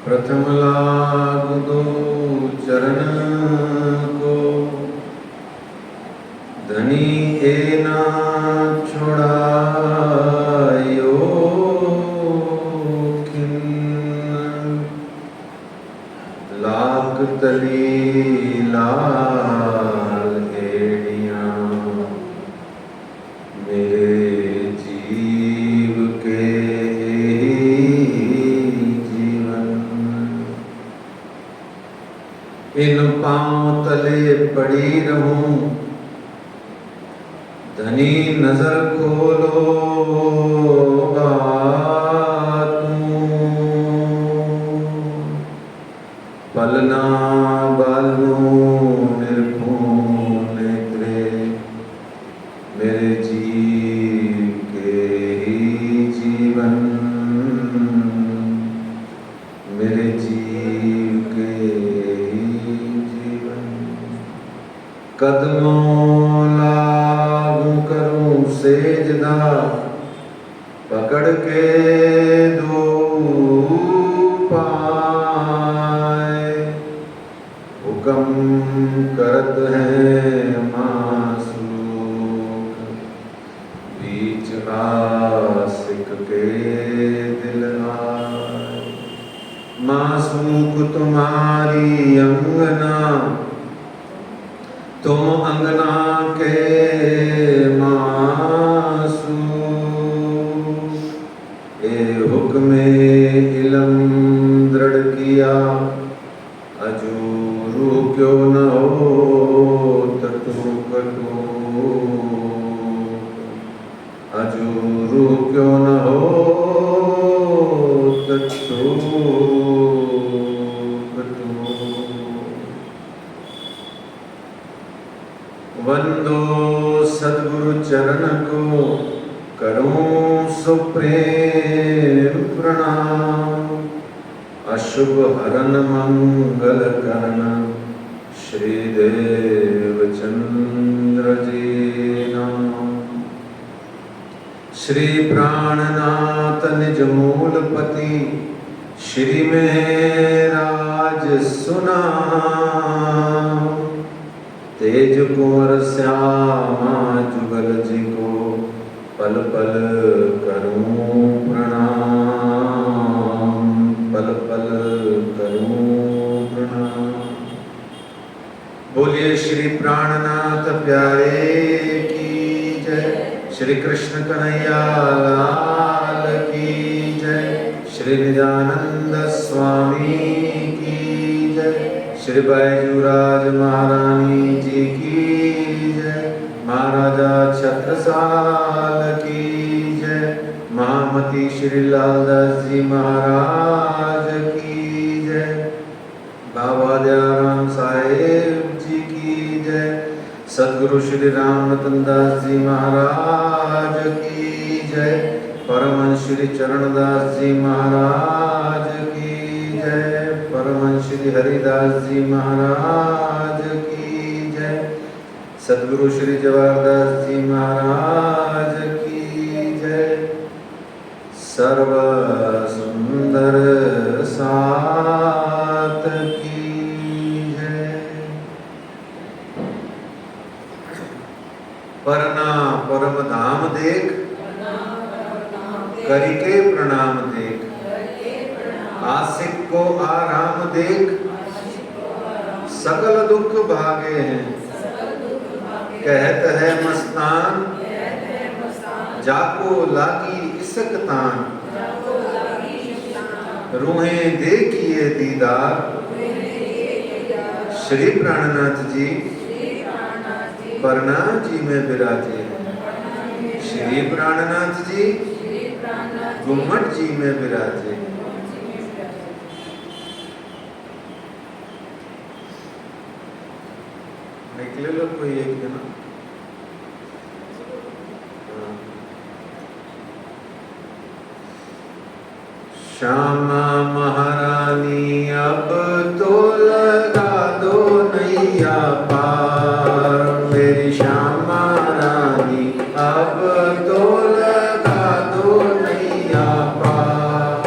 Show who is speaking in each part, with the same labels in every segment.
Speaker 1: प्रथम लाग दो चरण को, धनी ए ना छोड़ायो खिन्न। लाख तली लाल एड़ियां मेरे जीव के जीवन। इन पांव तले पड़ी रहूं, धनी नजर खोलो पलना बालू निर्भूम नेत्रे मेरे जीव के ही जीवन। मेरे जीव के ही जीवन। कदमों लागू करूं सेजदा, पकड़ के दो पाए। हुक्म करत है मासूक, बीच आशिक के दिल आए। मासूक तुम्हारी अंगना, तुम अंगना के मासूक। ए हुक्मे इलम दृढ़ किया, अजूरू क्यों न हो तू कटू। अजूरू क्यों न हो तू कटू। वंदो सद्गुरु चरण को, करूं सुप्रेम प्रणाम। अशुभ हरन मंगल करण, श्री देवचंद्र जी नाम। श्री प्राणनाथ निज मूलपति, श्री में राज सुना। तेज कुंवर श्यामा जुगल जी को, पल पल करूं प्रणाम। पल पल करूं प्रणाम। बोलिए श्री प्राणनाथ प्यारे की जय। श्री कृष्ण कन्हैया लाल की जय। श्री नित्यानंद स्वामी की जय। श्री बैजूराज महारानी जी की जय। महाराजा छत्रसाल की जय। महामती श्री लालदास जी महाराज की जय। बाबा दयाराम साहेब जी की जय। सद्गुरु श्री राम रतन दास जी महाराज की जय। परमहंस श्री चरणदास जी महाराज की जय। परमहंस श्री हरिदास जी महाराज की जय। सद्गुरु श्री जवाहरदास जी महाराज की जय। सर्व सुंदर सात की जय। परना परम धाम देख, करिके प्रणाम देख। आशिक को आराम देख, सकल दुख भागे हैं। कहत है मस्तान, जाको लागी इसक तान। रूहें देखिए दीदार, श्री प्राणनाथ जी परना जी में विराजे। श्री प्राणनाथ जी गुम्मट जी में विराजे। निकले लोग कोई एक जना। श्यामा महारानी अब तो लगा दो नैया पार। मेरी श्यामा रानी अब तो लगा दो नैया पार।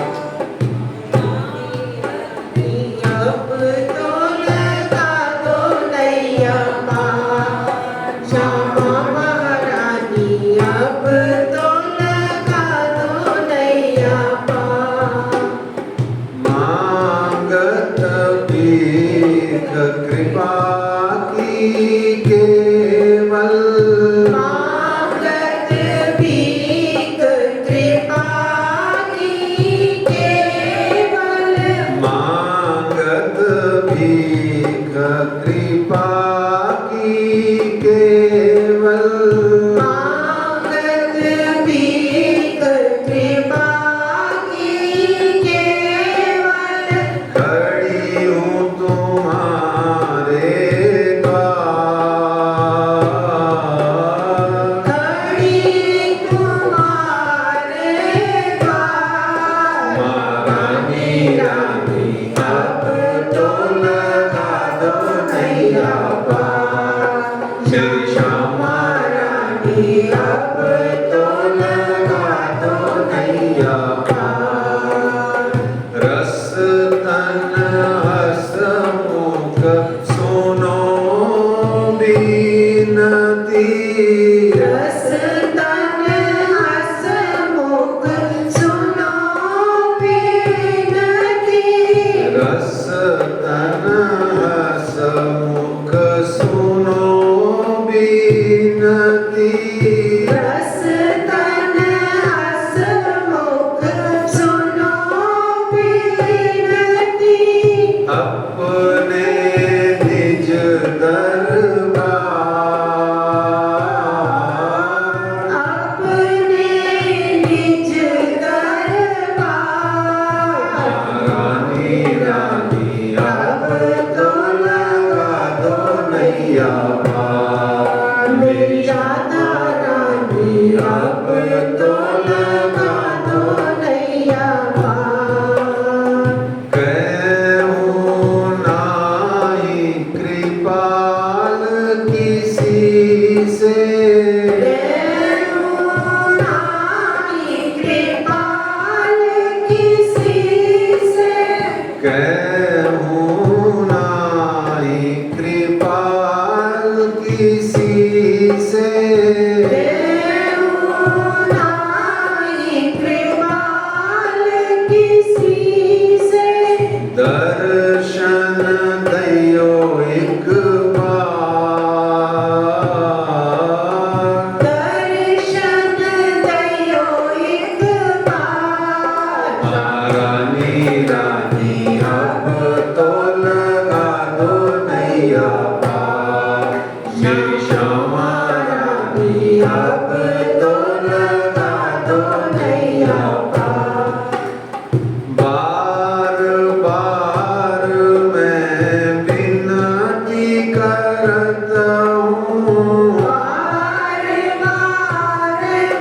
Speaker 1: बार बार मैं विनती करता हूँ,
Speaker 2: बार बार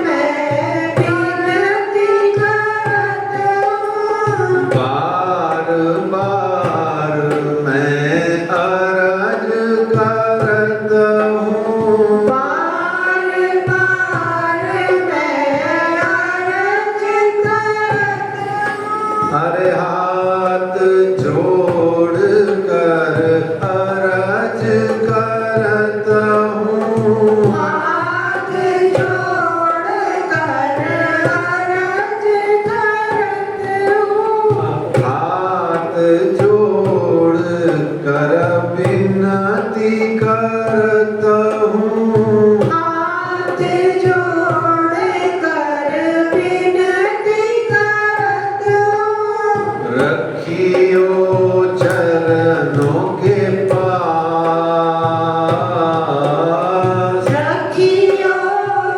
Speaker 2: मैं विनती करता हूँ,
Speaker 1: बार बार मैं अरज करता हूँ,
Speaker 2: बार बार मैं अर्ज करता हूँ।
Speaker 1: अरे हाथ जोड़ कर अरज करता हूँ,
Speaker 2: हाथ जोड़ कर अर्ज करता हूँ।
Speaker 1: हाथ जोड़ कर विनती करता हूँ,
Speaker 2: हाथ जोड़ कर विनती करता हूँ।
Speaker 1: रखियो चरणों के पास,
Speaker 2: रखियो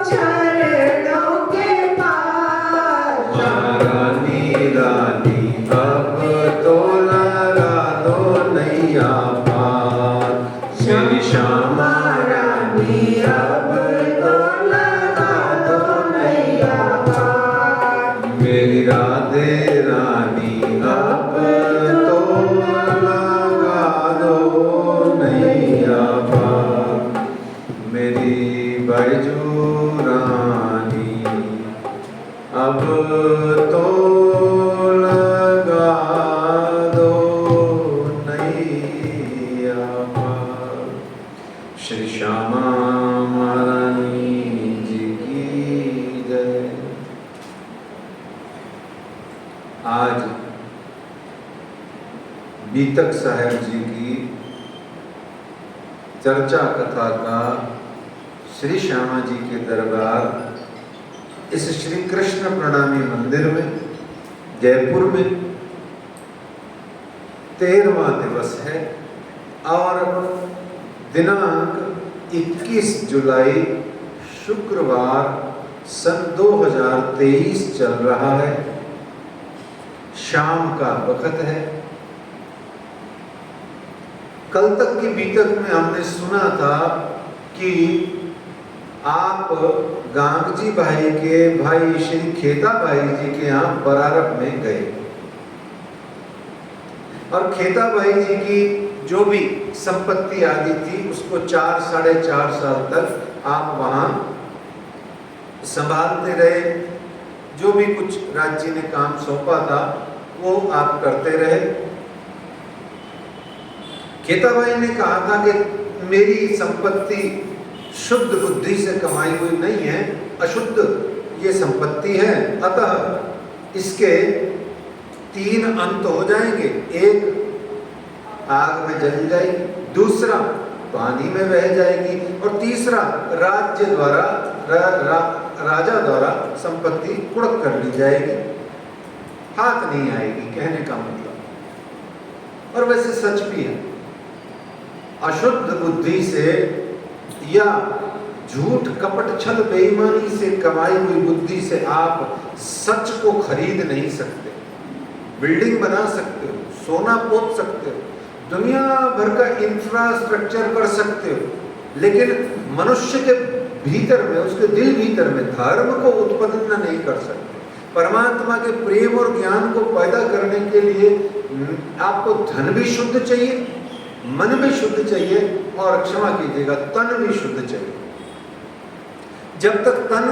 Speaker 2: चरणों के पास।
Speaker 1: रानी रानी अब तो लगा दो नैया पार, मेरी श्यामा रानी अब तो लगा दो नैया पार, मेरी राधे रानी अब तो लगा दो नैया पार, मेरी बैजू रानी अब तो लगा दो नैया पार। श्री श्यामा महारानी जी की जय। आज बीतक साहेब जी की चर्चा कथा का श्री श्यामा जी के दरबार इस श्री कृष्ण प्रणामी मंदिर में जयपुर में 13वां दिवस है और दिनांक 21 जुलाई शुक्रवार सन 2023 चल रहा है। शाम का वक्त है। कल तक की बीतक में हमने सुना था कि आप गांगजी भाई के भाई श्री खेता भाई जी के यहाँ बरारप में गए और खेता भाई जी की जो भी संपत्ति आदि थी उसको 4-4.5 साल तक आप वहाँ संभालते रहे। जो भी कुछ राज्य ने काम सौंपा था वो आप करते रहे। खेता भाई ने कहा था कि मेरी संपत्ति शुद्ध बुद्धि से कमाई हुई नहीं है, अशुद्ध ये संपत्ति है, अतः इसके 3 अंत हो जाएंगे। एक आग में जल जाएगी, दूसरा पानी में बह जाएगी और तीसरा राज्य द्वारा राजा द्वारा संपत्ति कुड़क कर ली जाएगी, हाथ नहीं आएगी, कहने का मतलब। और वैसे सच भी है। अशुद्ध बुद्धि से या झूठ कपट छल बेईमानी से कमाई हुई बुद्धि से आप सच को खरीद नहीं सकते। बिल्डिंग बना सकते हो, सोना पोत सकते हो, दुनिया भर का इंफ्रास्ट्रक्चर कर सकते हो, लेकिन मनुष्य के भीतर में, उसके दिल भीतर में धर्म को उत्पन्न नहीं कर सकते। परमात्मा के प्रेम और ज्ञान को पैदा करने के लिए आपको धन भी शुद्ध चाहिए, मन भी शुद्ध चाहिए और क्षमा कीजिएगा तन भी शुद्ध चाहिए। जब तक तन,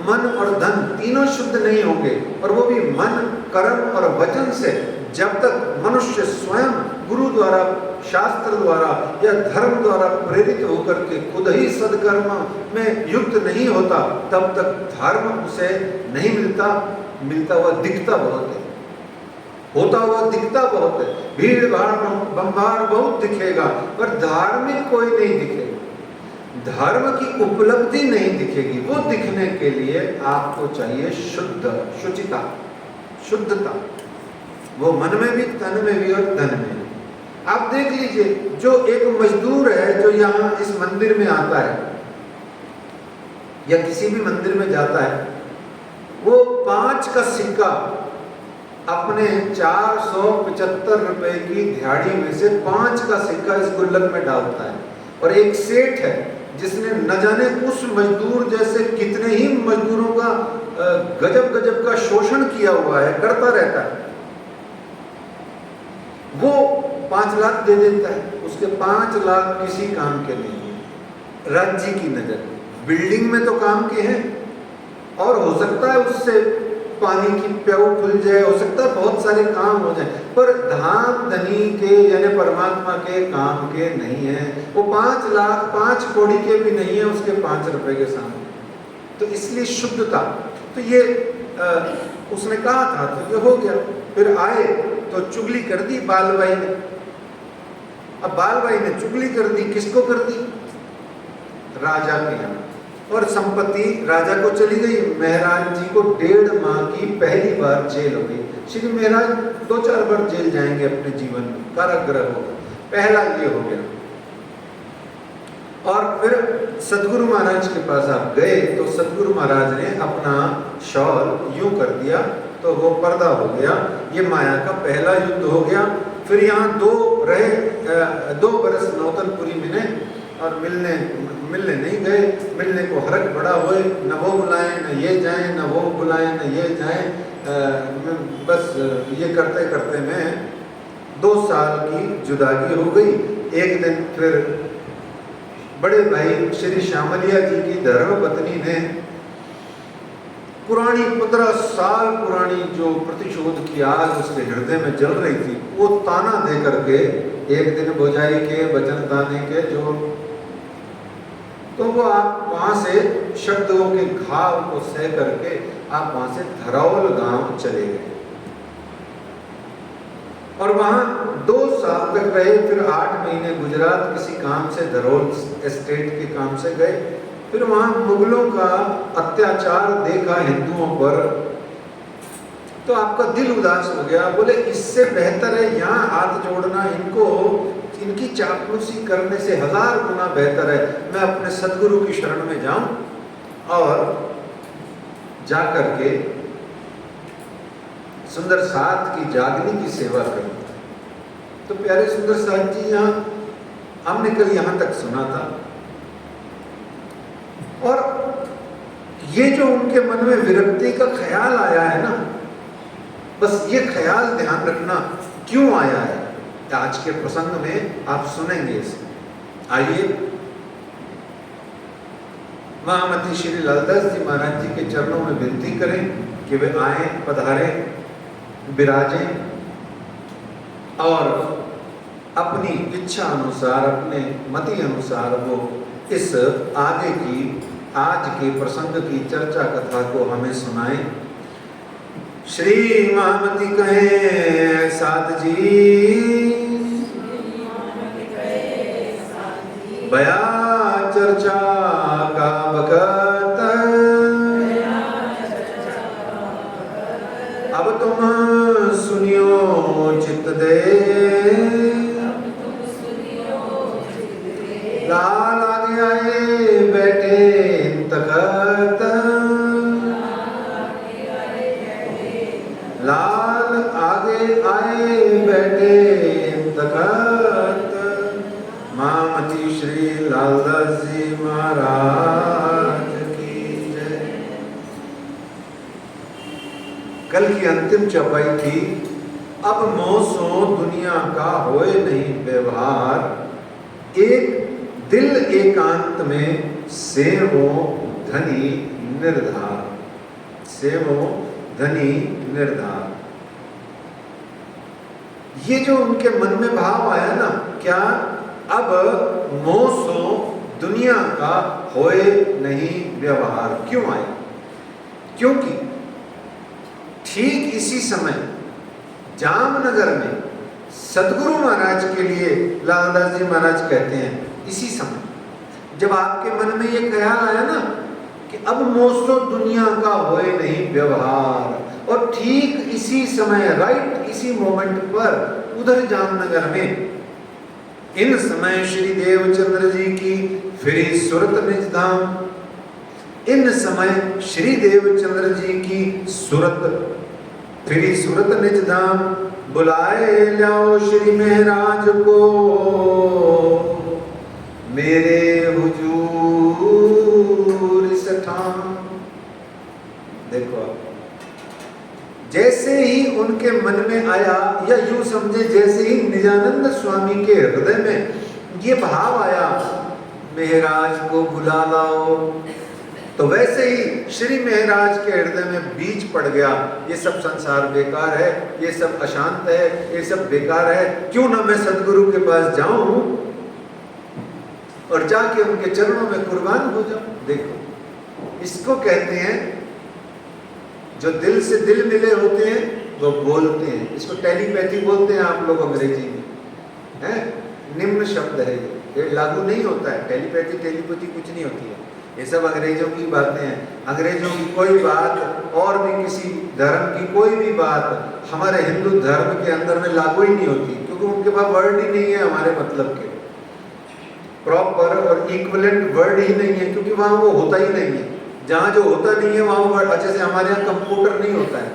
Speaker 1: मन और धन तीनों शुद्ध नहीं होंगे, और वो भी मन, कर्म और वचन से, जब तक मनुष्य स्वयं गुरु द्वारा, शास्त्र द्वारा या धर्म द्वारा प्रेरित होकर के खुद ही सदकर्म में युक्त नहीं होता, तब तक धर्म उसे नहीं मिलता हुआ दिखता बहुत है, होता हुआ दिखता बहुत है। भीड़ भाड़ बंबार बहुत दिखेगा पर धार्मिक कोई नहीं दिखेगा, धर्म की उपलब्धि नहीं दिखेगी। वो दिखने के लिए आपको चाहिए शुद्ध, शुचिता, शुद्धता, वो मन में भी, तन में भी और धन में भी। आप देख लीजिए, जो एक मजदूर है जो यहाँ इस मंदिर में आता है या किसी भी मंदिर में जाता है, वो 5 का सिक्का अपने 475 रुपए की दिहाड़ी में से 5 का सिक्का इस गुल्लक में डालता है। और एक सेठ है जिसने न जाने उस मजदूर जैसे कितने ही मजदूरों का गजब गजब का शोषण किया हुआ है, करता रहता है, वो 5 लाख दे देता है। उसके 5 लाख किसी काम के नहीं है। राज्य की नजर बिल्डिंग में तो काम के हैं, और हो सकता है उससे पानी की प्याऊ खुल जाए, हो सकता है बहुत सारे काम हो जाए, पर धाम धनी के यानी परमात्मा के काम के नहीं है। वो 5 लाख 5 कौड़ी के भी नहीं है उसके 5 रुपए के सामने। तो इसलिए शुद्धता, तो ये उसने कहा था तो ये हो गया। फिर आए तो चुगली कर दी बालबाई ने। अब बालबाई ने चुगली कर दी, किसको कर दी? राजा के यहाँ। और संपत्ति राजा को चली गई। महाराज जी को 1.5 माह की पहली बार जेल हो गई। श्री महाराज 2-4 बार जेल जाएंगे अपने जीवन में, कारागृह होगा। पहला ये हो गया। और फिर सदगुरु महाराज के पास आप गए तो सदगुरु महाराज ने अपना शॉल यूं कर दिया तो वो पर्दा हो गया। ये माया का पहला युद्ध हो गया। फिर यहाँ 2 बरस नौतनपुरी मिले और मिलने नहीं गए। मिलने को हरक बड़ा हुए, न वो बुलाएं न ये जाएं, न वो बुलाएं न ये जाएं। बस ये करते करते मैं 2 साल की जुदागी हो गई। एक दिन फिर बड़े भाई श्री श्यामलिया जी की धर्मपत्नी ने पुरानी 15 साल पुरानी जो प्रतिशोध की आग उसके हृदय में जल रही थी, वो ताना दे करके एक दिन बुझाई के वचन ताने के जो, तो वो आप वहां से शब्दों के घाव को सह करके आप वहां से धरौल गांव चले गए और वहां 2 साल तक रहे। फिर 8 महीने गुजरात किसी काम से, धरौल एस्टेट के काम से गए। फिर वहां मुगलों का अत्याचार देखा हिंदुओं पर, तो आपका दिल उदास हो गया। बोले इससे बेहतर है यहाँ हाथ जोड़ना, इनकी चापलूसी करने से 1000 गुना बेहतर है मैं अपने सदगुरु की शरण में जाऊं और जाकर के सुंदर साथ की जागनी की सेवा करूं। तो प्यारे सुंदर साथ जी, यहाँ हमने कल यहाँ तक सुना था, और ये जो उनके मन में विरक्ति का ख्याल आया है ना, बस ये ख्याल ध्यान रखना क्यों आया है, आज के प्रसंग में आप सुनेंगे इसे। आइए महामती श्री लालदास जी महाराज जी के चरणों में विनती करें कि वे आए, पधारें, विराजें और अपनी इच्छा अनुसार, अपने मति अनुसार वो इस आगे की, आज के प्रसंग की चर्चा कथा को हमें सुनाएं। श्री महामती कहे साध जी, बया चर्चा का बकत, अब तुम सुनियो चित दे, लाल आगे आए बैठे तखत, लाल आगे आए बैठे तखत। महामती श्री लालदास जी महाराज की जय। कल की अंतिम चौपाई थी, अब मोसो दुनिया का होए नहीं व्यवहार, एक दिल एकांत में सेवो धनी निर्धार, सेवो धनी निर्धार। ये जो उनके मन में भाव आया ना, क्या अब मोसो दुनिया का होए नहीं व्यवहार, क्यों आया? क्योंकि ठीक इसी समय जामनगर में सदगुरु महाराज के लिए लालदास जी महाराज कहते हैं, इसी समय जब आपके मन में ये ख्याल आया ना कि अब मोसो दुनिया का होए नहीं व्यवहार, और ठीक इसी समय, राइट इसी मोमेंट पर उधर जामनगर में इन समय श्री देवचंद्र जी की फिरी सुरत निज धाम, इन समय श्री देवचंद्र जी की सूरत, फिरी सूरत निज धाम, बुलाए लाओ श्री महाराज को, मेरे हुजूर सठाम। देखो, जैसे ही उनके मन में आया, या यूं समझे जैसे ही निजानंद स्वामी के हृदय में ये भाव आया, महाराज को बुला लाओ, तो वैसे ही श्री महाराज के हृदय में बीज पड़ गया, ये सब संसार बेकार है, ये सब अशांत है, ये सब बेकार है, क्यों ना मैं सदगुरु के पास जाऊं और जाके उनके चरणों में कुर्बान हो जाऊं। देखो, इसको कहते हैं, जो दिल से दिल मिले होते हैं वो बोलते हैं, इसको टेलीपैथी बोलते हैं आप लोग अंग्रेजी में, है निम्न शब्द है, ये लागू नहीं होता है। टेलीपैथी कुछ नहीं होती है, ये सब अंग्रेजों की बातें हैं। अंग्रेजों की कोई बात और भी किसी धर्म की कोई भी बात हमारे हिंदू धर्म के अंदर में लागू ही नहीं होती, क्योंकि उनके पास वर्ड ही नहीं है हमारे मतलब के, प्रॉपर और इक्विवेलेंट वर्ड ही नहीं है, क्योंकि वहाँ वो होता ही नहीं है। जहाँ जो होता नहीं है वहाँ वर्ड, जैसे हमारे यहाँ कंप्यूटर नहीं होता है,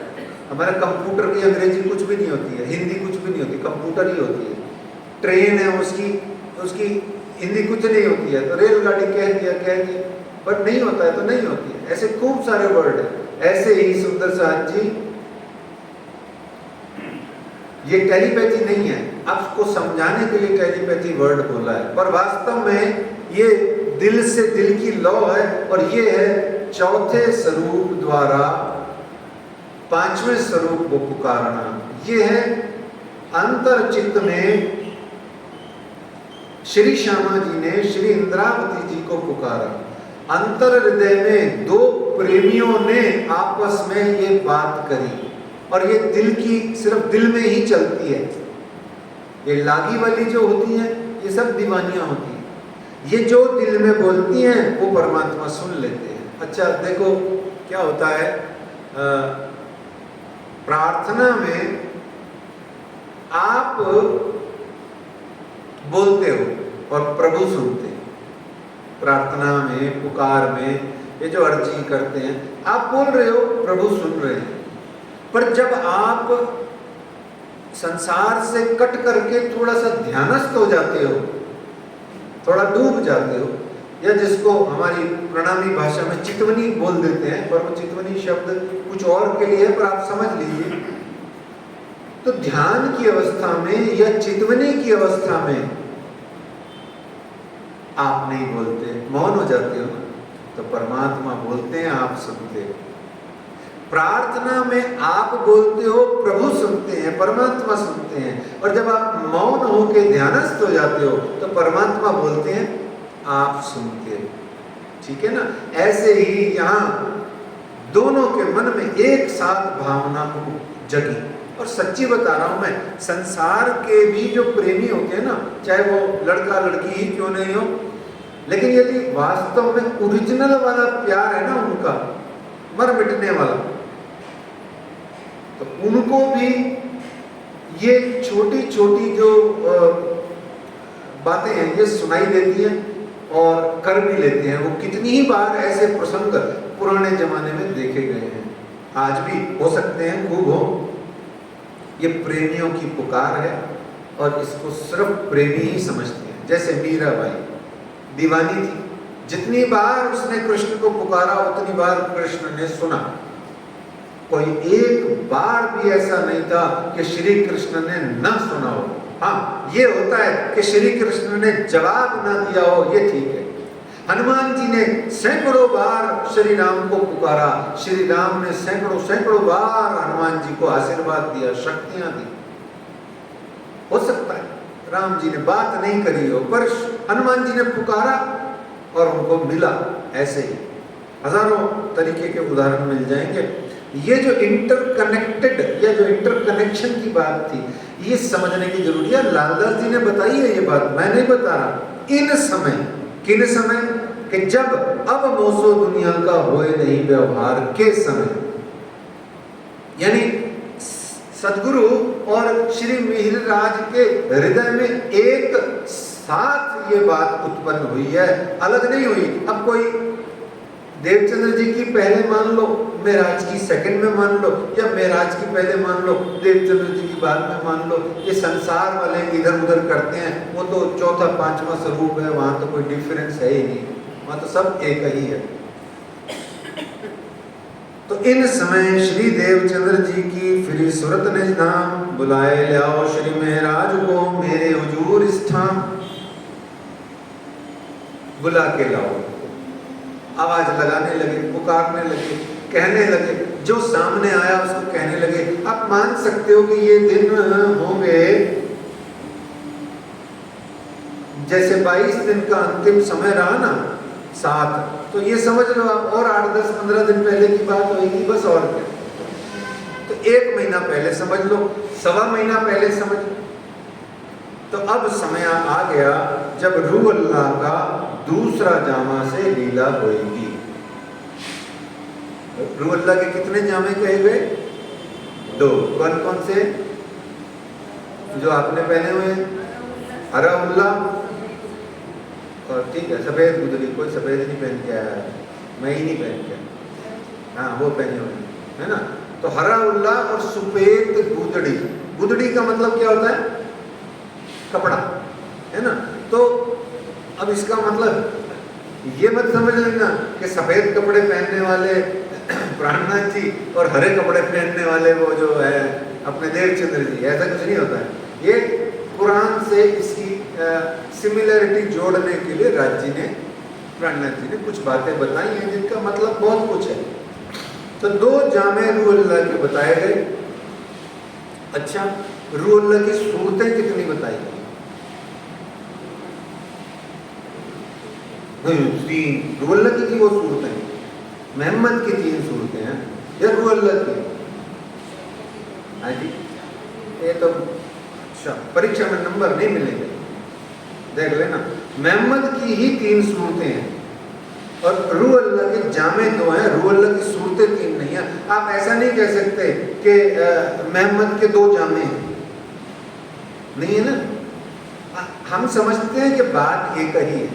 Speaker 1: हमारे कंप्यूटर की अंग्रेजी कुछ भी नहीं होती है, हिंदी कुछ भी नहीं होती, कंप्यूटर ही होती है। ट्रेन है, उसकी हिंदी कुछ नहीं होती है, तो रेलगाड़ी कह दिया, पर नहीं होता है तो नहीं होती है। ऐसे खूब सारे वर्ड है। ऐसे ही सुंदर साहब जी, ये टेलीपैथी नहीं है, आपको समझाने के लिए टेलीपैथी वर्ड बोला है, पर वास्तव में ये दिल से दिल की लौ है, और ये है चौथे स्वरूप द्वारा पांचवें स्वरूप को पुकारना। ये है अंतर चित्त में श्री श्यामा जी ने श्री इंद्रावती जी को पुकारा। अंतर हृदय में दो प्रेमियों ने आपस में ये बात करी, और ये दिल की सिर्फ दिल में ही चलती है। ये लागी वाली जो होती है ये सब दीवानियां होती हैं, ये जो दिल में बोलती हैं वो परमात्मा सुन लेते हैं। अच्छा देखो क्या होता है, प्रार्थना में आप बोलते हो और प्रभु सुनते हैं। प्रार्थना में, पुकार में, ये जो अर्जी करते हैं, आप बोल रहे हो, प्रभु सुन रहे हैं। पर जब आप संसार से कट करके थोड़ा सा ध्यानस्थ हो जाते हो, थोड़ा डूब जाते हो, या जिसको हमारी प्रणामी भाषा में चितवनी बोल देते हैं, पर वो चितवनी शब्द कुछ और के लिए है, पर आप समझ लीजिए, तो ध्यान की अवस्था में या चितवनी की अवस्था में आप नहीं बोलते, मौन हो जाते हो, तो परमात्मा बोलते हैं, आप सुनते हो। प्रार्थना में आप बोलते हो, प्रभु सुनते हैं, परमात्मा सुनते हैं, और जब आप मौन होकर ध्यानस्थ हो जाते हो तो परमात्मा बोलते हैं, आप सुनते हो। ठीक है ना? ऐसे ही यहाँ दोनों के मन में एक साथ भावना जगी। और सच्ची बता रहा हूं मैं, संसार के भी जो प्रेमी होते हैं ना, चाहे वो लड़का लड़की ही क्यों नहीं हो, लेकिन यदि वास्तव में ओरिजिनल वाला प्यार है ना उनका, मर मिटने वाला, तो उनको भी ये छोटी छोटी जो बातें हैं ये सुनाई देती हैं और कर भी लेते हैं। वो कितनी ही बार ऐसे प्रसंग पुराने जमाने में देखे गए हैं, आज भी हो सकते हैं, खूब हो। ये प्रेमियों की पुकार है और इसको सिर्फ प्रेमी ही समझते हैं। जैसे मीराबाई दीवानी थी, जितनी बार उसने कृष्ण को पुकारा उतनी बार कृष्ण ने सुना। कोई एक बार भी ऐसा नहीं था कि श्री कृष्ण ने न सुना हो। हाँ, ये होता है कि श्री कृष्ण ने जवाब न दिया हो, ये ठीक है। हनुमान जी ने सैकड़ों बार श्री राम को पुकारा, श्री राम ने सैकड़ों बार हनुमान जी को आशीर्वाद दिया, शक्तियां दी। हो सकता है राम जी ने बात नहीं करी हो, पर हनुमान जी ने पुकारा और उनको मिला। ऐसे ही हजारों तरीके के उदाहरण मिल जाएंगे। ये जो इंटरकनेक्टेड या जो इंटरकनेक्शन की बात थी, ये समझने की जरूरत है। लालदास जी ने बताई है ये बात, मैं नहीं बता रहा। इन समय, किन समय कि जब अब मोसो दुनिया का होए नहीं व्यवहार के समय, यानी सदगुरु और श्री मिहिरराज के हृदय में एक साथ ये बात उत्पन्न हुई है, अलग नहीं हुई। अब कोई देवचंद्र जी की पहले मान लो, मेराज की सेकंड में मान लो, या मेराज की पहले मान लो, देवचंद्र जी की बाद में मान लो। ये संसार वाले इधर उधर करते हैं, वो तो चौथा पांचवा स्वरूप है, वहां तो कोई डिफरेंस है ही नहीं, वहां तो सब एक ही है। तो इन समय श्री देवचंद्र जी की फिर सूरत निज धाम, बुलाए लाओ श्री महाराज को मेरे हुजूर स्थान। बुला के लाओ, आवाज लगाने लगे, पुकारने लगे, कहने लगे, जो सामने आया उसको कहने लगे। आप मान सकते हो कि ये दिन होंगे जैसे 22 दिन का अंतिम समय रहा ना 7, तो ये समझ लो आप और 8, 10, 15 दिन पहले की बात होगी, बस और क्या। तो 1 महीना पहले समझ लो, 1.25 महीना पहले समझ लो। तो अब समय आ गया जब रूह अल्लाह का दूसरा जामा से लीला होगी। रूह अल्लाह के कितने जामे कहे गए? 2। कौन कौन से? जो आपने पहने हुए, हरा उल्ला और ठीक है सफेद गुदड़ी। कोई सफेद नहीं पहन के आया, मैं ही नहीं पहन के, हाँ वो पहने हुए है ना। तो हरा उल्ला और सफेद गुदड़ी। गुदड़ी का मतलब क्या होता है? कपड़ा, है ना। तो अब इसका मतलब ये मत समझ लेना कि सफेद कपड़े पहनने वाले प्राणनाथ जी और हरे कपड़े पहनने वाले वो जो है अपने देवचंद्र जी, ऐसा कुछ नहीं होता है। ये कुरान से इसकी सिमिलरिटी जोड़ने के लिए राज जी ने, प्राणनाथ जी ने कुछ बातें बताई हैं जिनका मतलब बहुत कुछ है। तो 2 जामे रूह अल्लाह के बताए गए। अच्छा, रूह अल्लाह की सूरतें कितनी बताई गई? 3। रूह अल्लाह की थी वो सूरतें, मोहम्मद की 3 सूरतें हैं या रूह अल्लाह की? हाँ जी, ये तो अच्छा परीक्षा में नंबर नहीं मिलेंगे, देख लेना। मोहम्मद की ही 3 सूरतें हैं और रूह अल्लाह के जामे 2 हैं, रूह अल्लाह की सूरतें 3 नहीं है। आप ऐसा नहीं कह सकते कि मोहम्मद के 2 जामे हैं, नहीं है ना। हम समझते हैं कि बात एक ही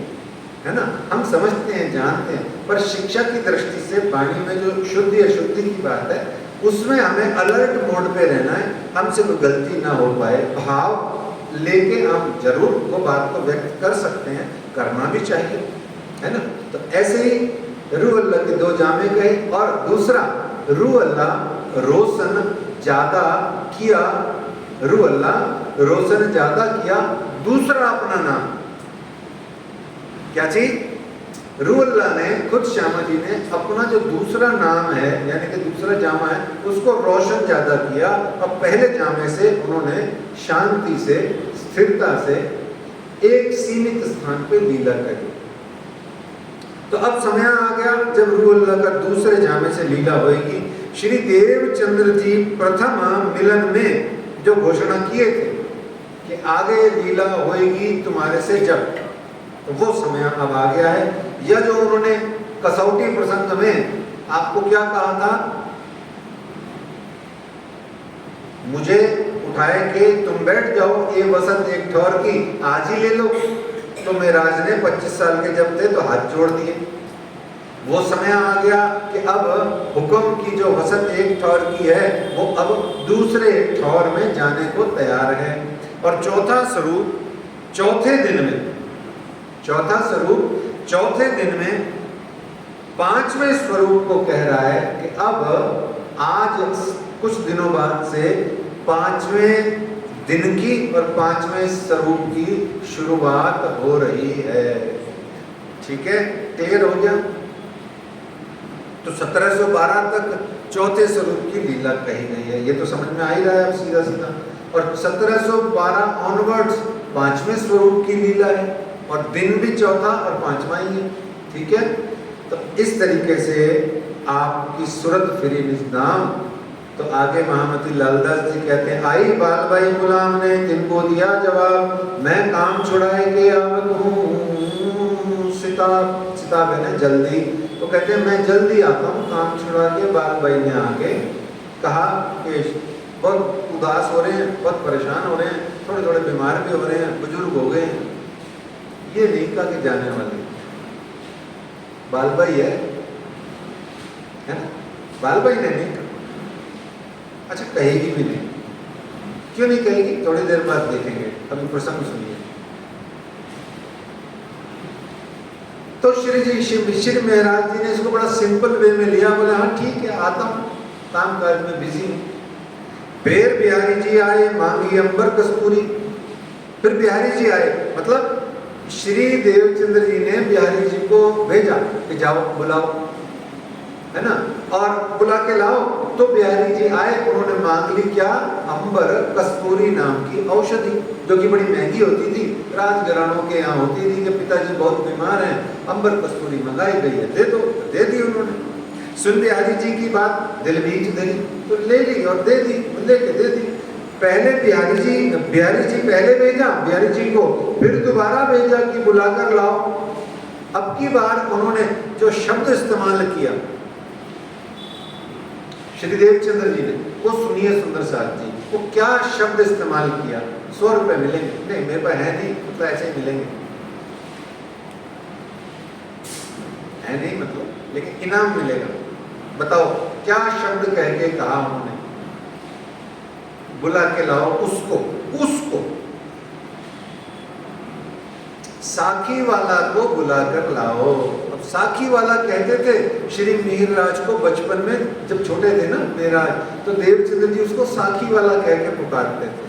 Speaker 1: है ना, हम समझते हैं, जानते हैं, पर शिक्षा की दृष्टि से वाणी में जो शुद्धि अशुद्धि की बात है उसमें हमें अलर्ट मोड पे रहना है, हमसे कोई गलती ना हो पाए। भाव लेके हम जरूर वो बात को व्यक्त कर सकते हैं, करना भी चाहिए, है ना। तो ऐसे ही रूह अल्लाह के 2 जामे कहे। और दूसरा, रूह अल्लाह रोशन ज्यादा किया, रूह अल्लाह रोशन ज्यादा किया दूसरा अपना नाम। क्या चीज? रूह अल्लाह ने, खुद श्यामा जी ने अपना जो दूसरा नाम है यानी कि दूसरा जामा है उसको रोशन ज्यादा किया। और पहले जामे से उन्होंने शांति से, स्थिरता से एक सीमित स्थान पे लीला करी। तो अब समय आ गया जब रूह अल्लाह का दूसरे जामे से लीला होगी। श्री देवचंद्र जी प्रथम मिलन में जो घोषणा किए थे कि आगे लीला होगी तुम्हारे से, जब तो वो समय अब आ गया है। यह जो उन्होंने कसौटी प्रसंग में आपको क्या कहा था, मुझे उठाए के तुम बैठ जाओ, ये वसंत एक ठौर की आज ही ले लो। तो मेराज ने 25 साल के जब थे तो हाथ जोड़ दिए। वो समय आ गया कि अब हुक्म की जो वसंत एक ठौर की है वो अब दूसरे ठौर में जाने को तैयार है। और चौथा स्वरूप चौथे दिन में, चौथा स्वरूप चौथे दिन में 5वें स्वरूप को कह रहा है कि अब आज कुछ दिनों बाद से 5वें दिन की और 5वें स्वरूप की शुरुआत हो रही है। ठीक है, क्लियर हो गया। तो 1712 तक चौथे स्वरूप की लीला कही गई है, ये तो समझ में आ ही रहा है अब सीधा सीधा। और 1712 ऑनवर्ड्स 5वें स्वरूप की लीला है और दिन भी चौथा और 5वां ही है। ठीक है, तो इस तरीके से आपकी सूरत फिरी निज़ाम। तो आगे महामती लालदास जी कहते हैं, आई बाल भाई गुलाम ने तिनको दिया जवाब, मैं काम छुड़ाए के आवत हूँ सिताब। सिताब है ना जल्दी, तो कहते हैं मैं जल्दी आता हूँ काम छुड़ा के। बाल भाई ने आके कहा कि बहुत उदास हो रहे हैं, बहुत परेशान हो रहे हैं, थोड़े थोड़े बीमार भी हो रहे हैं, बुजुर्ग हो गए हैं। ये नहीं कहा कि जाने वाले बाल भाई है, है ना? बाल भाई ने नहीं कहा। अच्छा, कहेगी भी नहीं। क्यों नहीं कहेगी? थोड़ी देर बाद देखेंगे, अभी प्रसंग सुनिए। तो श्री महाराज जी ने इसको बड़ा सिंपल वे में लिया, बोले हाँ ठीक है, आता हूँ, काम काज में बिजी हूँ। फिर बिहारी जी आए, मांगी अंबर कस्तूरी। फिर बिहारी जी आए, मतलब श्री देवचंद्र जी ने बिहारी जी को भेजा कि जाओ बुलाओ, है ना, और बुला के लाओ। तो बिहारी जी आए, उन्होंने मांग ली क्या? अंबर कस्तूरी नाम की औषधि, जो कि बड़ी महंगी होती थी, राजघरानों के यहाँ होती थी कि पिताजी बहुत बीमार हैं, अंबर कस्तूरी मंगाई गई है, दे दो। दे दी उन्होंने। सुन बिहारी जी की बात, दिल बीच गई, तो ले ली और दे दी, लेके दे दी। पहले बिहारी जी पहले भेजा बिहारी जी को, फिर दोबारा भेजा कि बुलाकर लाओ। अब की बार उन्होंने जो शब्द इस्तेमाल किया श्री देवचंद्र जी ने, वो सुनिए सुंदर साथ जी, वो क्या शब्द इस्तेमाल किया। 100 रुपए मिलेंगे? नहीं, मेरे पास है नहीं, मतलब ऐसे ही मिलेंगे, है नहीं मतलब, लेकिन इनाम मिलेगा। बताओ क्या शब्द कह के कहा उन्होंने? बुला के लाओ उसको, उसको साखी वाला को बुलाकर लाओ। अब साखी वाला कहते थे श्री मिहिरराज को बचपन में, जब छोटे थे ना मिहिरराज, तो देवचंद्र जी उसको साखी वाला कह के पुकारते थे।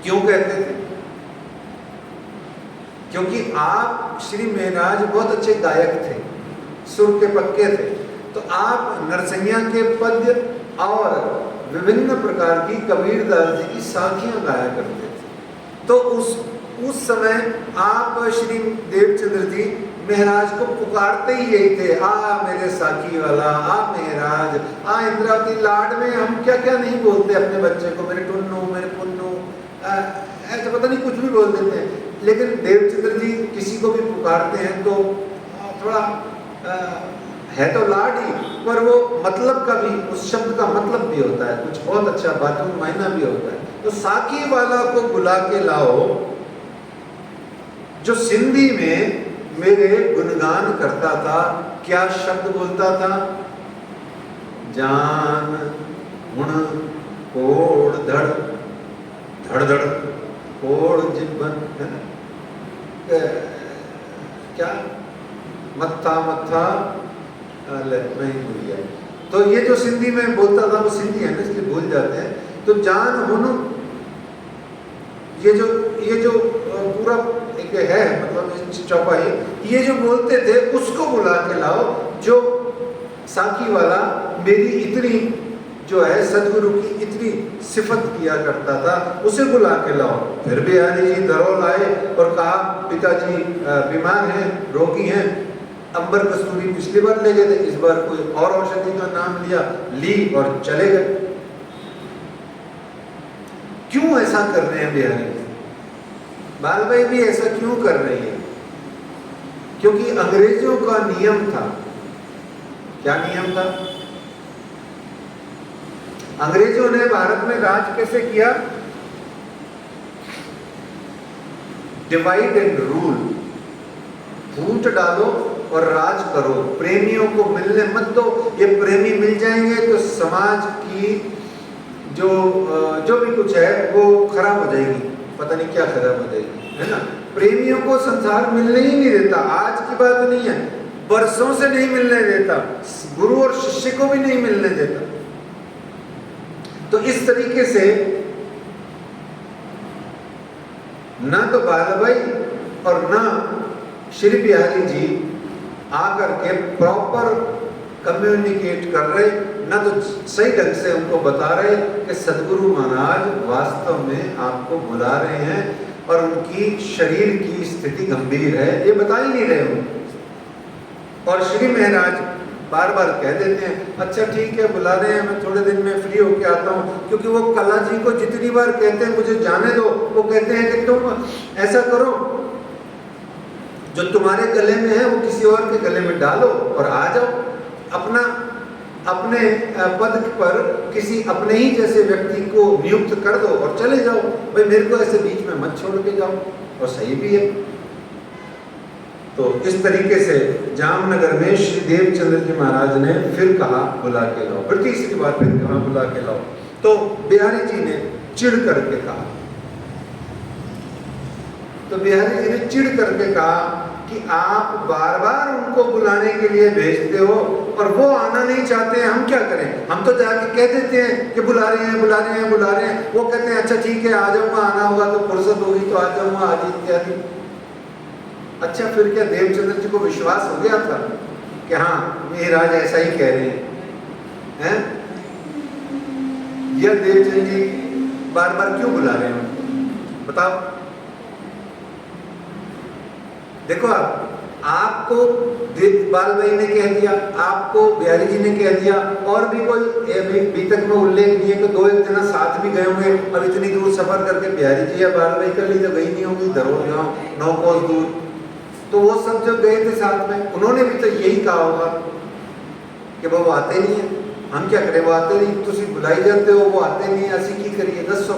Speaker 1: क्यों कहते थे? क्योंकि आप श्री मिहिरराज बहुत अच्छे गायक थे, सुर के पक्के थे, तो आप नरसिंह के पद्य और विभिन्न प्रकार की कबीरदास जी की साखियां गाया करते थे। तो उस समय आप श्री देवचंद्र जी महाराज को पुकारते ही यही थे, आ मेरे साखी वाला, आ महाराज, आ इंद्रावती। लाड में हम क्या क्या नहीं बोलते अपने बच्चे को, मेरे टुन्नू, मेरे पुन्नू, ऐसा पता नहीं कुछ भी बोल देते हैं। लेकिन देवचंद्र जी किसी को भी पुकारते हैं तो थोड़ा है तो लाड ही, पर वो मतलब का भी, उस शब्द का मतलब भी होता है, कुछ बहुत अच्छा बातून मायना भी होता है। तो साखी वाला को बुला के लाओ, जो सिंधी में मेरे गुणगान करता था। क्या शब्द बोलता था? जान हुण कोड़ धड़, धड़ धड़ कोड़ जिब्बन, है ना, क्या मत्था मत्था, नहीं भूल गया। तो ये जो सिंधी में बोलता था, वो सिंधी है ना, इसलिए भूल जाते हैं। तो जान हुन, ये जो पूरा एक है, मतलब चौपाई, ये जो बोलते थे उसको बुला के लाओ, जो साखी वाला मेरी इतनी जो है सदगुरु की इतनी सिफत किया करता था, उसे बुला के लाओ। फिर बिहारी जी दरोल आए और कहा पिताजी बीमार हैं, रोगी हैं। अंबर कस्तूरी पिछली बार ले गए थे, इस बार कोई और औषधि का नाम लिया, ली और चले गए। क्यों ऐसा कर रहे हैं बिहारी जी? बाल भाई भी ऐसा क्यों कर रही है? क्योंकि अंग्रेजों का नियम था। क्या नियम था? अंग्रेजों ने भारत में राज कैसे किया? डिवाइड एंड रूल, फूट डालो और राज करो, प्रेमियों को मिलने मत दो। ये प्रेमी मिल जाएंगे तो समाज की जो भी कुछ है वो खराब हो जाएगी, पता नहीं क्या खराब हो जाएगी, है ना। प्रेमियों को संसार मिलने ही नहीं देता। आज की बात नहीं है, बरसों से नहीं मिलने देता, गुरु और शिष्य को भी नहीं मिलने देता। तो इस तरीके से ना तो बालाबाई और ना श्री बिहारी जी आकर के प्रॉपर कम्युनिकेट कर रहे, ना तो सही ढंग से उनको बता रहे कि सदगुरु महाराज वास्तव में आपको बुला रहे हैं और उनकी शरीर की स्थिति गंभीर है, ये बता ही नहीं रहे उनको। और श्री महाराज बार बार कह देते हैं, अच्छा ठीक है बुला रहे हैं, मैं थोड़े दिन में फ्री होके आता हूँ। क्योंकि वो कला जी को जितनी बार कहते हैं मुझे जाने दो, वो कहते हैं कि तुम ऐसा करो, जो तुम्हारे गले में है वो किसी और के गले में डालो और आ जाओ, अपने पद पर किसी अपने ही जैसे व्यक्ति को नियुक्त कर दो और चले जाओ। भाई मेरे को ऐसे बीच में मत छोड़ के जाओ। और सही भी है। तो इस तरीके से जामनगर में श्री देवचंद्र जी महाराज ने फिर कहा बुला के लाओ, फिर तीसरी बार फिर कहा बुला के लाओ। तो बिहारी जी ने चिढ़ करके कहा, तो बिहारी जी ने चिढ़ करके कहा कि आप बार बार उनको बुलाने के लिए भेजते हो और वो आना नहीं चाहते हैं, हम क्या करें? हम तो जाके कह देते हैं कि बुला रहे हैं, बुला रहे हैं, बुला रहे हैं। वो कहते हैं अच्छा ठीक है आ जाऊंगा, आना होगा तो फुर्सत होगी तो आ जाऊंगा, आज इत्यादि। अच्छा फिर क्या देवचंद्र जी को विश्वास हो गया था कि हाँ महाराज ऐसा ही कह रहे हैं? या देवचंद्र जी बार बार क्यों बुला रहे हैं बताओ? देखो आपको बाल भाई ने कह दिया, आपको बिहारी जी ने कह दिया, और भी कोई अभी तक में उल्लेख नहीं है कि दो एक जना साथ भी गए होंगे। अब इतनी दूर सफर करके बिहारी जी या बाल भाई कर ली तो गई नहीं होंगी, धरोहर गाँव 9 कोस दूर, तो वो सब जब गए थे साथ में उन्होंने भी तो यही कहा होगा कि वो आते नहीं है, हम क्या करें, वो आते नहीं, तुम बुलाई जाते हो वो आते नहीं, ऐसी की करिए 10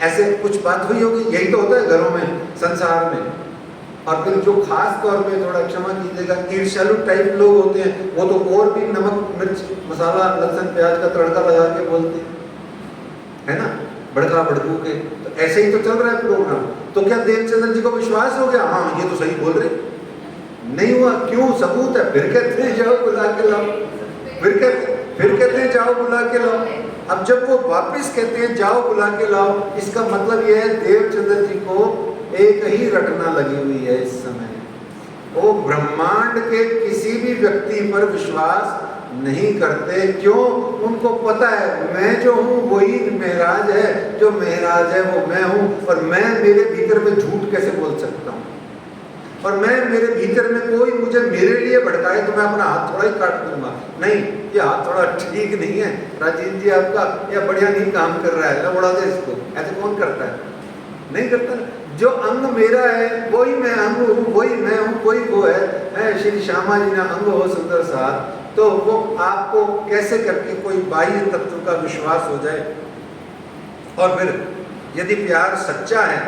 Speaker 1: ऐसे कुछ बात हुई होगी। यही तो होता है घरों में, संसार में। और फिर जो खास तौर पे थोड़ा क्षमा कीजिएगा ईर्ष्यालु टाइप लोग होते हैं, वो तो और भी नमक मिर्च मसाला लहसुन प्याज का तड़का लगा के बोलते हैं, है ना, भड़का भड़कू के। तो ऐसे ही तो चल रहा है प्रोग्राम। तो क्या देवचंद्र जी को विश्वास हो गया हाँ ये तो सही बोल रहे? नहीं हुआ। क्यों? सबूत है। फिर कहते हैं जाओ बुला के लाओ, फिर कहते हैं जाओ बुला के लाओ। अब जब वो वापस कहते हैं जाओ बुला के लाओ, इसका मतलब यह है देवचंद्र जी को एक ही रटना लगी हुई है इस समय। वो ब्रह्मांड के किसी भी व्यक्ति पर विश्वास नहीं करते। क्यों? उनको पता है मैं जो हूँ वही महाराज है, जो महाराज है वो मैं हूँ, और मैं मेरे भीतर में झूठ कैसे बोल सकता हूँ? और मैं मेरे भीतर में कोई मुझे मेरे लिए भड़काए तो मैं अपना हाथ थोड़ा ही काट दूंगा। नहीं, ये हाथ थोड़ा ठीक नहीं है राजीव जी आपका, यह बढ़िया नहीं काम कर रहा है, उड़ा दे इसको। ऐसे कौन करता है? नहीं करता। जो अंग मेरा है वही मैं अंग हूँ, वही मैं हूँ, वही वो है। श्री श्यामा जी ना अंग हो सुंदर सा, तो वो आपको कैसे करके कोई बाह्य तत्व का विश्वास हो जाए? और फिर यदि प्यार सच्चा है,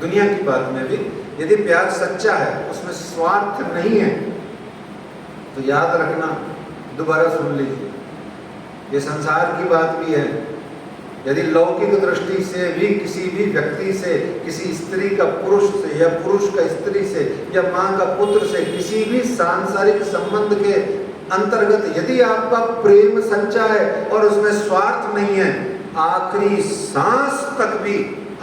Speaker 1: दुनिया की बात में भी यदि प्यार सच्चा है, उसमें स्वार्थ नहीं है, तो याद रखना, दोबारा सुन लीजिए, ये संसार की बात भी है। यदि लौकिक दृष्टि से भी किसी भी व्यक्ति से, किसी स्त्री का पुरुष से या पुरुष का स्त्री से या माँ का पुत्र से, किसी भी सांसारिक संबंध के अंतर्गत यदि आपका प्रेम सच्चा है और उसमें स्वार्थ नहीं है, आखिरी सांस तक भी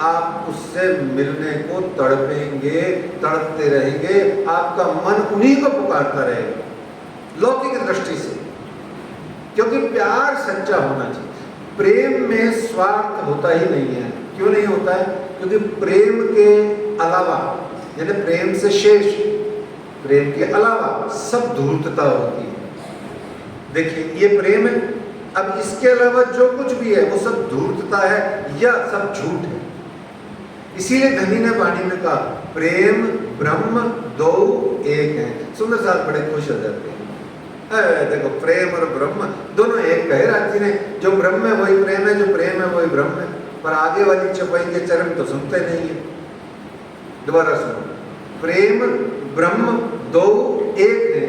Speaker 1: आप उससे मिलने को तड़पेंगे, तड़पते रहेंगे, आपका मन उन्हीं को पुकारता रहेगा लौकिक दृष्टि से। क्योंकि प्यार सच्चा होना चाहिए। प्रेम में स्वार्थ होता ही नहीं है। क्यों नहीं होता है? क्योंकि प्रेम के अलावा, यानी प्रेम से शेष, प्रेम के अलावा सब धूर्तता होती है। देखिए ये प्रेम है, अब इसके अलावा जो कुछ भी है वो सब धूर्तता है या सब झूठ है। इसीलिए धनी ने वाणी में कहा प्रेम ब्रह्म दो एक है। सुंदर साहब बड़े खुश हो जाते हैं, देखो प्रेम और ब्रह्म दोनों एक कहे राजी ने, जो ब्रह्म है वही प्रेम है, जो प्रेम है वही ब्रह्म है। पर आगे वाली चौपाई के चरण तो सुनते नहीं है। दोबारा सुनो, प्रेम ब्रह्म दो एक है,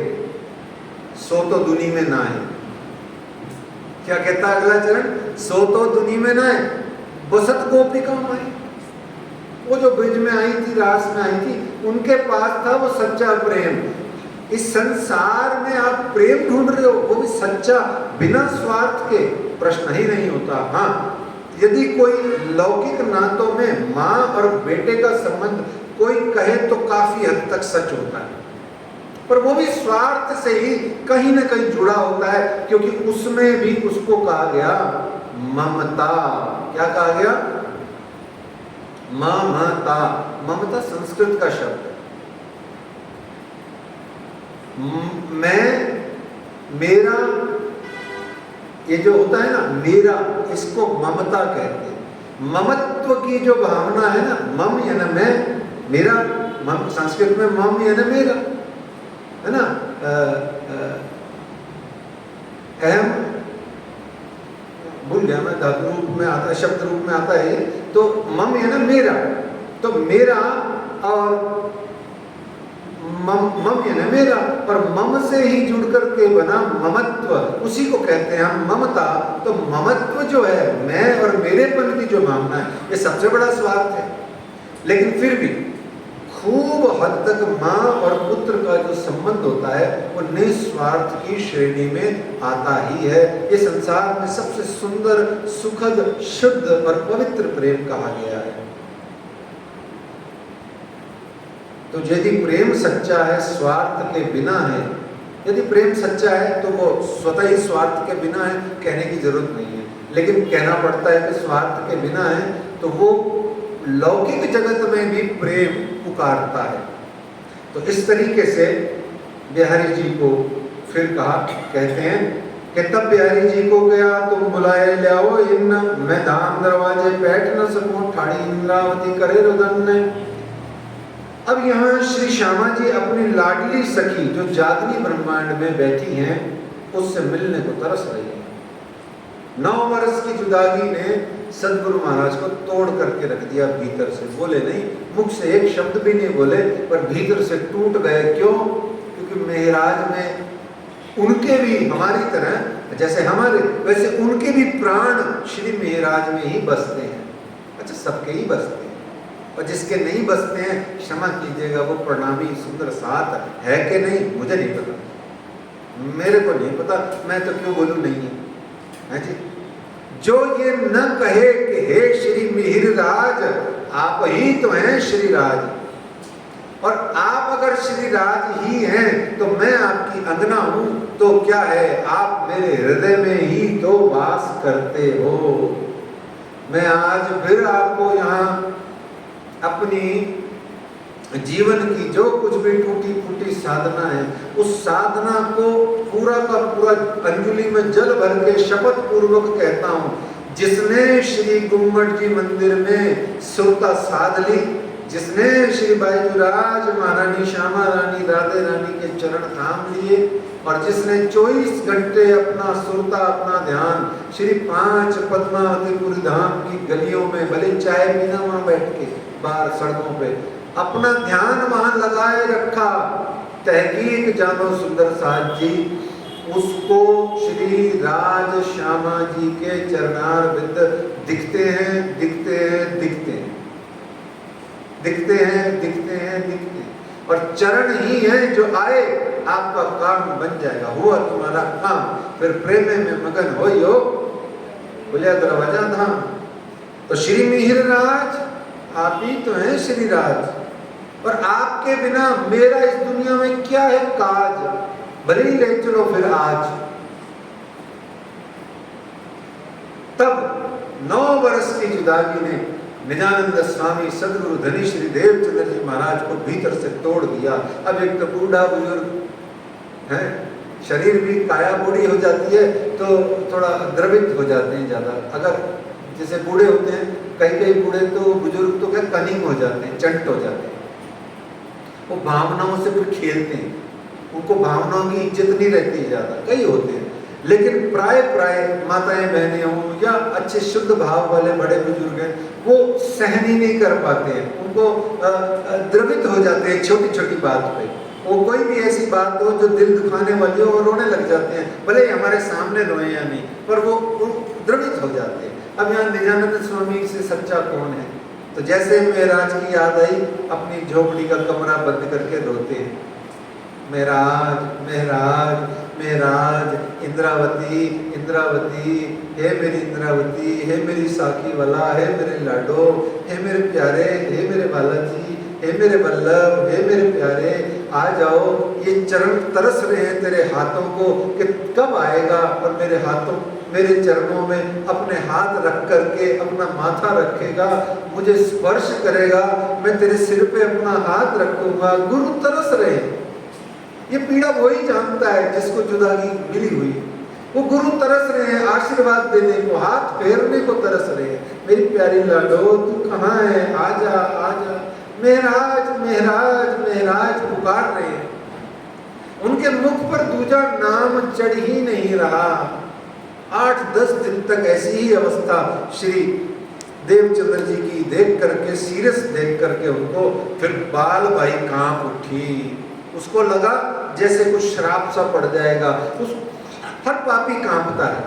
Speaker 1: सो तो दुनी में ना है। क्या कहता अगला चरण? सो तो दुनी में ना है, बसत गोपिका माई। वो जो ब्रिज में आई थी, रास में आई थी, उनके पास था वो सच्चा प्रेम। इस संसार में आप प्रेम ढूंढ रहे हो, वो भी सच्चा, बिना स्वार्थ के, प्रश्न ही नहीं होता। हाँ, यदि कोई लौकिक नातों में माँ और बेटे का संबंध कोई कहे तो काफी हद तक सच होता है, पर वो भी स्वार्थ से ही कहीं ना कहीं जुड़ा होता है, क्योंकि उसमें भी उसको कहा गया ममता। क्या कहा गया? ममता। ममता संस्कृत का शब्द है। मैं, मेरा, ये जो होता है ना मेरा, इसको ममता कहते हैं। ममत्व की जो भावना है ना, मम या ना मैं, मेरा, मम संस्कृत में मम या ना मेरा, है ना। अहम भूल गया मैं, धातु रूप में आता है, शब्द रूप में आता है। तो मम या ना मेरा, तो मेरा और मम यानी मेरा, पर मम से ही जुड़ करके बना ममत्व, उसी को कहते हैं हम ममता। तो ममत्व जो है, मैं और मेरेपन की जो भावना है, ये सबसे बड़ा स्वार्थ है। लेकिन फिर भी खूब हद तक माँ और पुत्र का जो संबंध होता है वो निस्वार्थ की श्रेणी में आता ही है। ये संसार में सबसे सुंदर, सुखद, शुद्ध और पवित्र प्रेम कहा गया है। तो यदि प्रेम सच्चा है, स्वार्थ के बिना है, यदि प्रेम सच्चा है तो वो स्वतः ही स्वार्थ के बिना है, कहने की जरूरत नहीं है। लेकिन कहना पड़ता है कि स्वार्थ के बिना है तो वो लौकिक जगत में भी प्रेम पुकारता है। तो इस तरीके से बिहारी जी को फिर कहा, कहते हैं कि तब बिहारी जी को गया तुम बुलाए लाओ इन, मैं धाम दरवाजे बैठ न सकूं, ठाड़ी इंद्रावती करे रुदन ने। अब यहाँ श्री श्यामा जी अपनी लाडली सखी जो जागनी ब्रह्मांड में बैठी हैं उससे मिलने को तरस रही है। 9 वर्ष की जुदागी ने सदगुरु महाराज को तोड़ करके रख दिया भीतर से। बोले नहीं, मुख से एक शब्द भी नहीं बोले, पर भीतर से टूट गए। क्यों? क्योंकि मेहराज में उनके भी, हमारी तरह जैसे हमारे वैसे उनके भी प्राण श्री मेहराज में ही बसते हैं। अच्छा, सबके ही बसते हैं, और जिसके नहीं बसते हैं क्षमा कीजिएगा, वो प्रणामी सुंदर साथ है कि नहीं मुझे नहीं पता, मेरे को नहीं पता, मैं तो क्यों बोलूं नहीं है जी। जो ये न कहे कि हे श्री मिहिरराज, आप ही तो हैं श्री राज, और आप अगर श्री राज ही हैं तो मैं आपकी अंगना हूं, तो क्या है, आप मेरे हृदय में ही तो वास करते हो। मैं आज फिर आपको यहाँ अपनी जीवन की जो कुछ भी टूटी फूटी साधना है, उस साधना को पूरा का पूरा अंजलि में जल भर के शपथ पूर्वक कहता हूँ। जिसने श्री गुम्मट जी मंदिर में सुरता साध ली, जिसने श्री बाईजुराज महारानी श्यामा रानी राधे रानी के चरण थाम लिए, और जिसने 24 घंटे अपना सुरता, अपना ध्यान श्री 5 पद्मावतीपुर धाम की गलियों में, भले चाय पीना वहां बैठ के बाहर सड़कों पे, अपना ध्यान वहां लगाए रखा, तहकीक जानो सुंदर साथ जी, उसको श्री राज श्यामा जी के चरणार बिंद दिखते हैं, दिखते हैं, दिखते हैं, दिखते हैं, दिखते हैं, दिखते हैं। और चरण ही है जो आए आपका काम बन जाएगा, हुआ तुम्हारा काम, फिर प्रेम में मगन हो बोलिया दरवाजा धाम। तो श्री मिहिर राज आप ही तो हैं श्री राज, और आपके बिना मेरा इस दुनिया में क्या है काज, भले ही ले चलो फिर आज। तब 9 वर्ष की जुदागी ने निजानंद स्वामी सदगुरु धनी श्री देवचंद्र जी महाराज को भीतर से तोड़ दिया। अब एक तो बूढ़ा बुजुर्ग है, शरीर भी काया बूढ़ी हो जाती है तो थोड़ा द्रवित हो जाते हैं ज्यादा। अगर जैसे बूढ़े होते हैं, कई बूढ़े तो बुजुर्ग तो क्या कनिंग हो जाते हैं, चंट हो जाते हैं, वो भावनाओं से फिर खेलते हैं, उनको भावनाओं की इज्जत नहीं रहती है ज्यादा, कई होते हैं। लेकिन प्राय माताएं बहनें हों या अच्छे शुद्ध भाव वाले बड़े बुजुर्ग हैं, वो सहन ही नहीं कर पाते हैं, उनको द्रवित हो जाते हैं छोटी छोटी बात पे। वो कोई भी ऐसी बात हो जो दिल दुखाने वाली हो, वो रोने लग जाते हैं, भले ही हमारे सामने रोए या नहीं, पर वो द्रवित हो जाते हैं। अब यहाँ निजानंद स्वामी से सच्चा कौन है? तो जैसे मेहराज की याद आई, अपनी झोपड़ी का कमरा बंद करके रोते हैं, मेहराज मेहराज मेहराज, इंद्रावती इंद्रावती, हे मेरी इंद्रावती, हे मेरी साखी वाला, हे मेरे लाडो, हे मेरे प्यारे, हे मेरे बालाजी, हे मेरे वल्लभ, हे मेरे प्यारे, आ जाओ। ये चरण तरस रहे हैं तेरे हाथों को कि कब आएगा और मेरे हाथों, मेरे चरणों में अपने हाथ रख करके अपना माथा रखेगा, मुझे स्पर्श करेगा, मैं तेरे सिर पे अपना हाथ रखूंगा। गुरु तरस रहे हैं। ये पीड़ा वही जानता है जिसको जुदागी मिली हुई, वो गुरु तरस रहे हैं आशीर्वाद देने को, हाथ फेरने को तरस रहे हैं। मेरी प्यारी लाडो तू कहाँ है, आजा आजा, मेहराज मेहराज मेहराज पुकार रहे हैं। उनके मुख पर दूजा नाम चढ़ ही नहीं रहा। 8-10 दिन तक ऐसी ही अवस्था श्री देवचंद्र जी की देख करके, सीरियस देख करके उनको फिर बाल बाई कांप उठी। उसको लगा जैसे कुछ श्राप सा पड़ जाएगा। उस हर पापी कांपता है,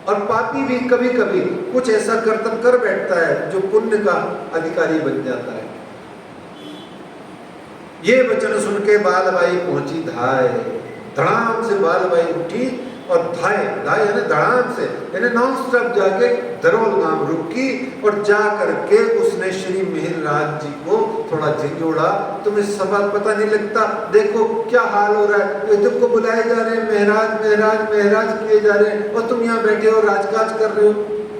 Speaker 1: और पापी भी कभी कभी कुछ ऐसा कर्तव्य कर बैठता है जो पुण्य का अधिकारी बन जाता है। ये वचन सुन के बालबाई पहुंची धाय, धड़ाम से बालबाई उठी और धाय धाय यानी धड़ाम से यानी नॉन स्टॉप जाके दरोल गांव रुकी, और जा करके उसने श्री मिहिरराज जी को थोड़ा झिंझोड़ा। तुम्हें सवाल पता नहीं लगता, देखो क्या हाल हो रहा है, ये तुमको बुलाए जा रहे हैं, महराज महराज महराज किए जा रहे हैं, और तुम यहाँ बैठे हो राजकाज कर रहे हो।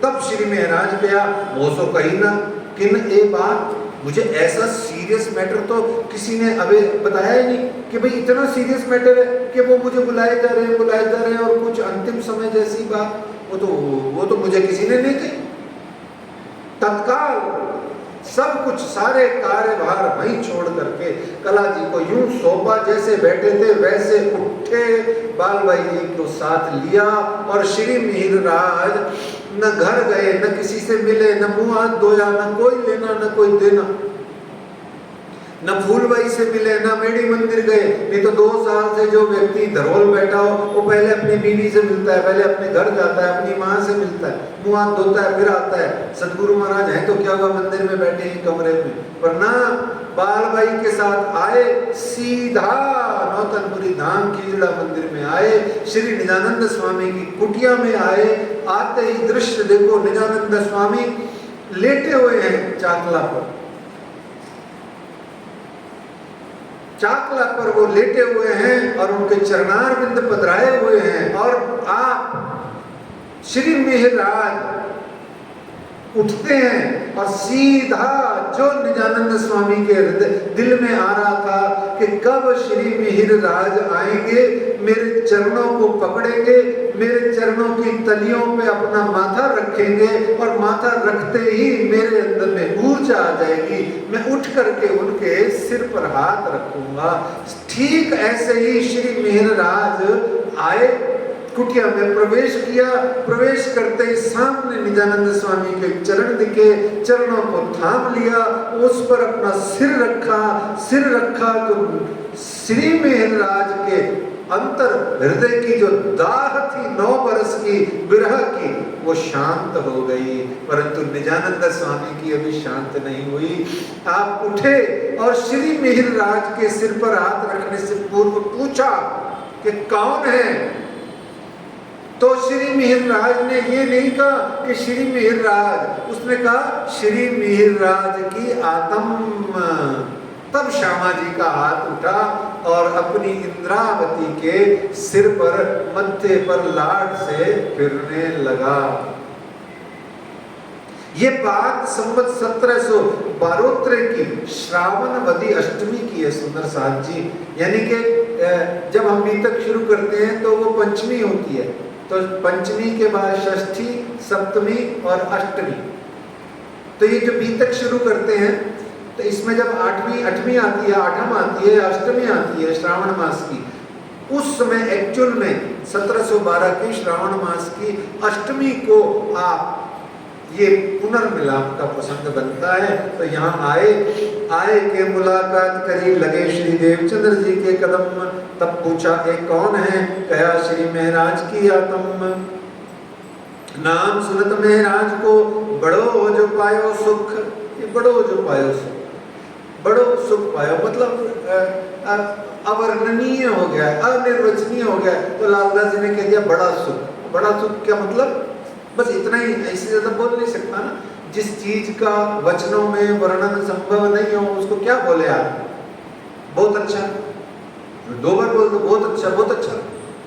Speaker 1: तब श्री महराज गया, मोसो कही ना किन ए बात, मुझे ऐसा सीरियस मैटर तो किसी ने अभी बताया ही नहीं कि भाई इतना सीरियस मैटर है कि वो मुझे बुलाए जा रहे हैं, और कुछ अंतिम समय जैसी बात वो तो मुझे किसी ने नहीं कही। तत्काल सब कुछ सारे कार्यभार वहीं छोड़ करके कला जी को यूं सौंपा, जैसे बैठे थे वैसे उठे, बालबाई जी को साथ लिया, और श्री मिहिरराज न घर गए, न किसी से मिले, न मुंह हाथ धोया, न कोई लेना न कोई देना, न फूलबाई से मिले, न मेड़ी मंदिर गए। नहीं तो 2 साल से जो व्यक्ति धरोल बैठा हो वो पहले अपनी बीवी से मिलता है, पहले अपने घर जाता है, अपनी माँ से मिलता है, मुंह हाथ धोता है, फिर आता है। सदगुरु महाराज हैं तो क्या हुआ, मंदिर में बैठे हैं कमरे में, पर ना बालबाई के साथ आए, सीधा नौतनपुरी धाम खीजड़ा मंदिर में आए, श्री निजानंद स्वामी की कुटिया में आए। आते ही दृश्य देखो, निजानंद स्वामी लेटे हुए हैं चाकला पर वो लेटे हुए हैं, और उनके चरणार बिंद पधराए हुए हैं, और आप श्री मिहिरराज उठते हैं और सीधा जो निजानंद स्वामी के दिल में आ रहा था कि कब श्री मिहिरराज आएंगे, मेरे चरणों को पकड़ेंगे, मेरे चरणों की तलियों पे अपना माथा रखेंगे, और माथा रखते ही मेरे अंदर में ऊर्जा आ जाएगी, मैं उठ करके उनके सिर पर हाथ रखूंगा। ठीक ऐसे ही श्री मिहिरराज आए, कुटिया में प्रवेश किया। प्रवेश करते ही सामने निजानंद स्वामी के चरण दिखे, चरणों को थाम लिया, उस पर अपना सिर रखा तो श्री मिहिरराज के अंतर हृदय की जो दाह थी 9 बरस की विरह की, वो शांत हो गई। परंतु निजानंद स्वामी की अभी शांत नहीं हुई। आप उठे और श्री मिहिरराज के सिर पर हाथ रखने से पूर्व पूछा कि कौन है। तो श्री मिहिरराज ने ये नहीं कहा कि श्री मिहिरराज, उसने कहा श्री मिहिरराज की आत्म। तब श्यामा जी का हाथ उठा और अपनी इंद्रावती के सिर पर, मत्थे पर लाड से फिरने लगा। ये बात संवत 1712 की श्रावणवदी अष्टमी की है सुंदर साथ जी। यानी कि जब हम बीतक शुरू करते हैं तो वो पंचमी होती है, तो पंचमी के बाद षष्ठी, सप्तमी और अष्टमी। तो ये जो बीतक शुरू करते हैं, तो इसमें जब आठवीं आती है, आठम आती है, अष्टमी आती है श्रावण मास की, उस समय एक्चुअल में 1712 की श्रावण मास की अष्टमी को आप ये पुनर्मिलाप का प्रसंग बनता है। तो यहाँ आए के मुलाकात करी, लगे श्री देवचंद्र जी के कदम। तब पूछा ये कौन है, कहा श्री महराज की आत्म। नाम सुनत महराज को बड़ो जो पायो सुख, ये बड़ो जो पायो सुख, बड़ो सुख पायो मतलब अवर्णनीय हो गया, अनिर्वचनीय हो गया। तो लालदास जी ने कह दिया बड़ा सुख। बड़ा सुख क्या मतलब, बस इतना ही, ऐसे ज्यादा बोल नहीं सकता ना। जिस चीज का वचनों में वर्णन संभव नहीं हो उसको क्या बोले आप, बहुत अच्छा, 2 बार बोल दो बहुत अच्छा बहुत अच्छा,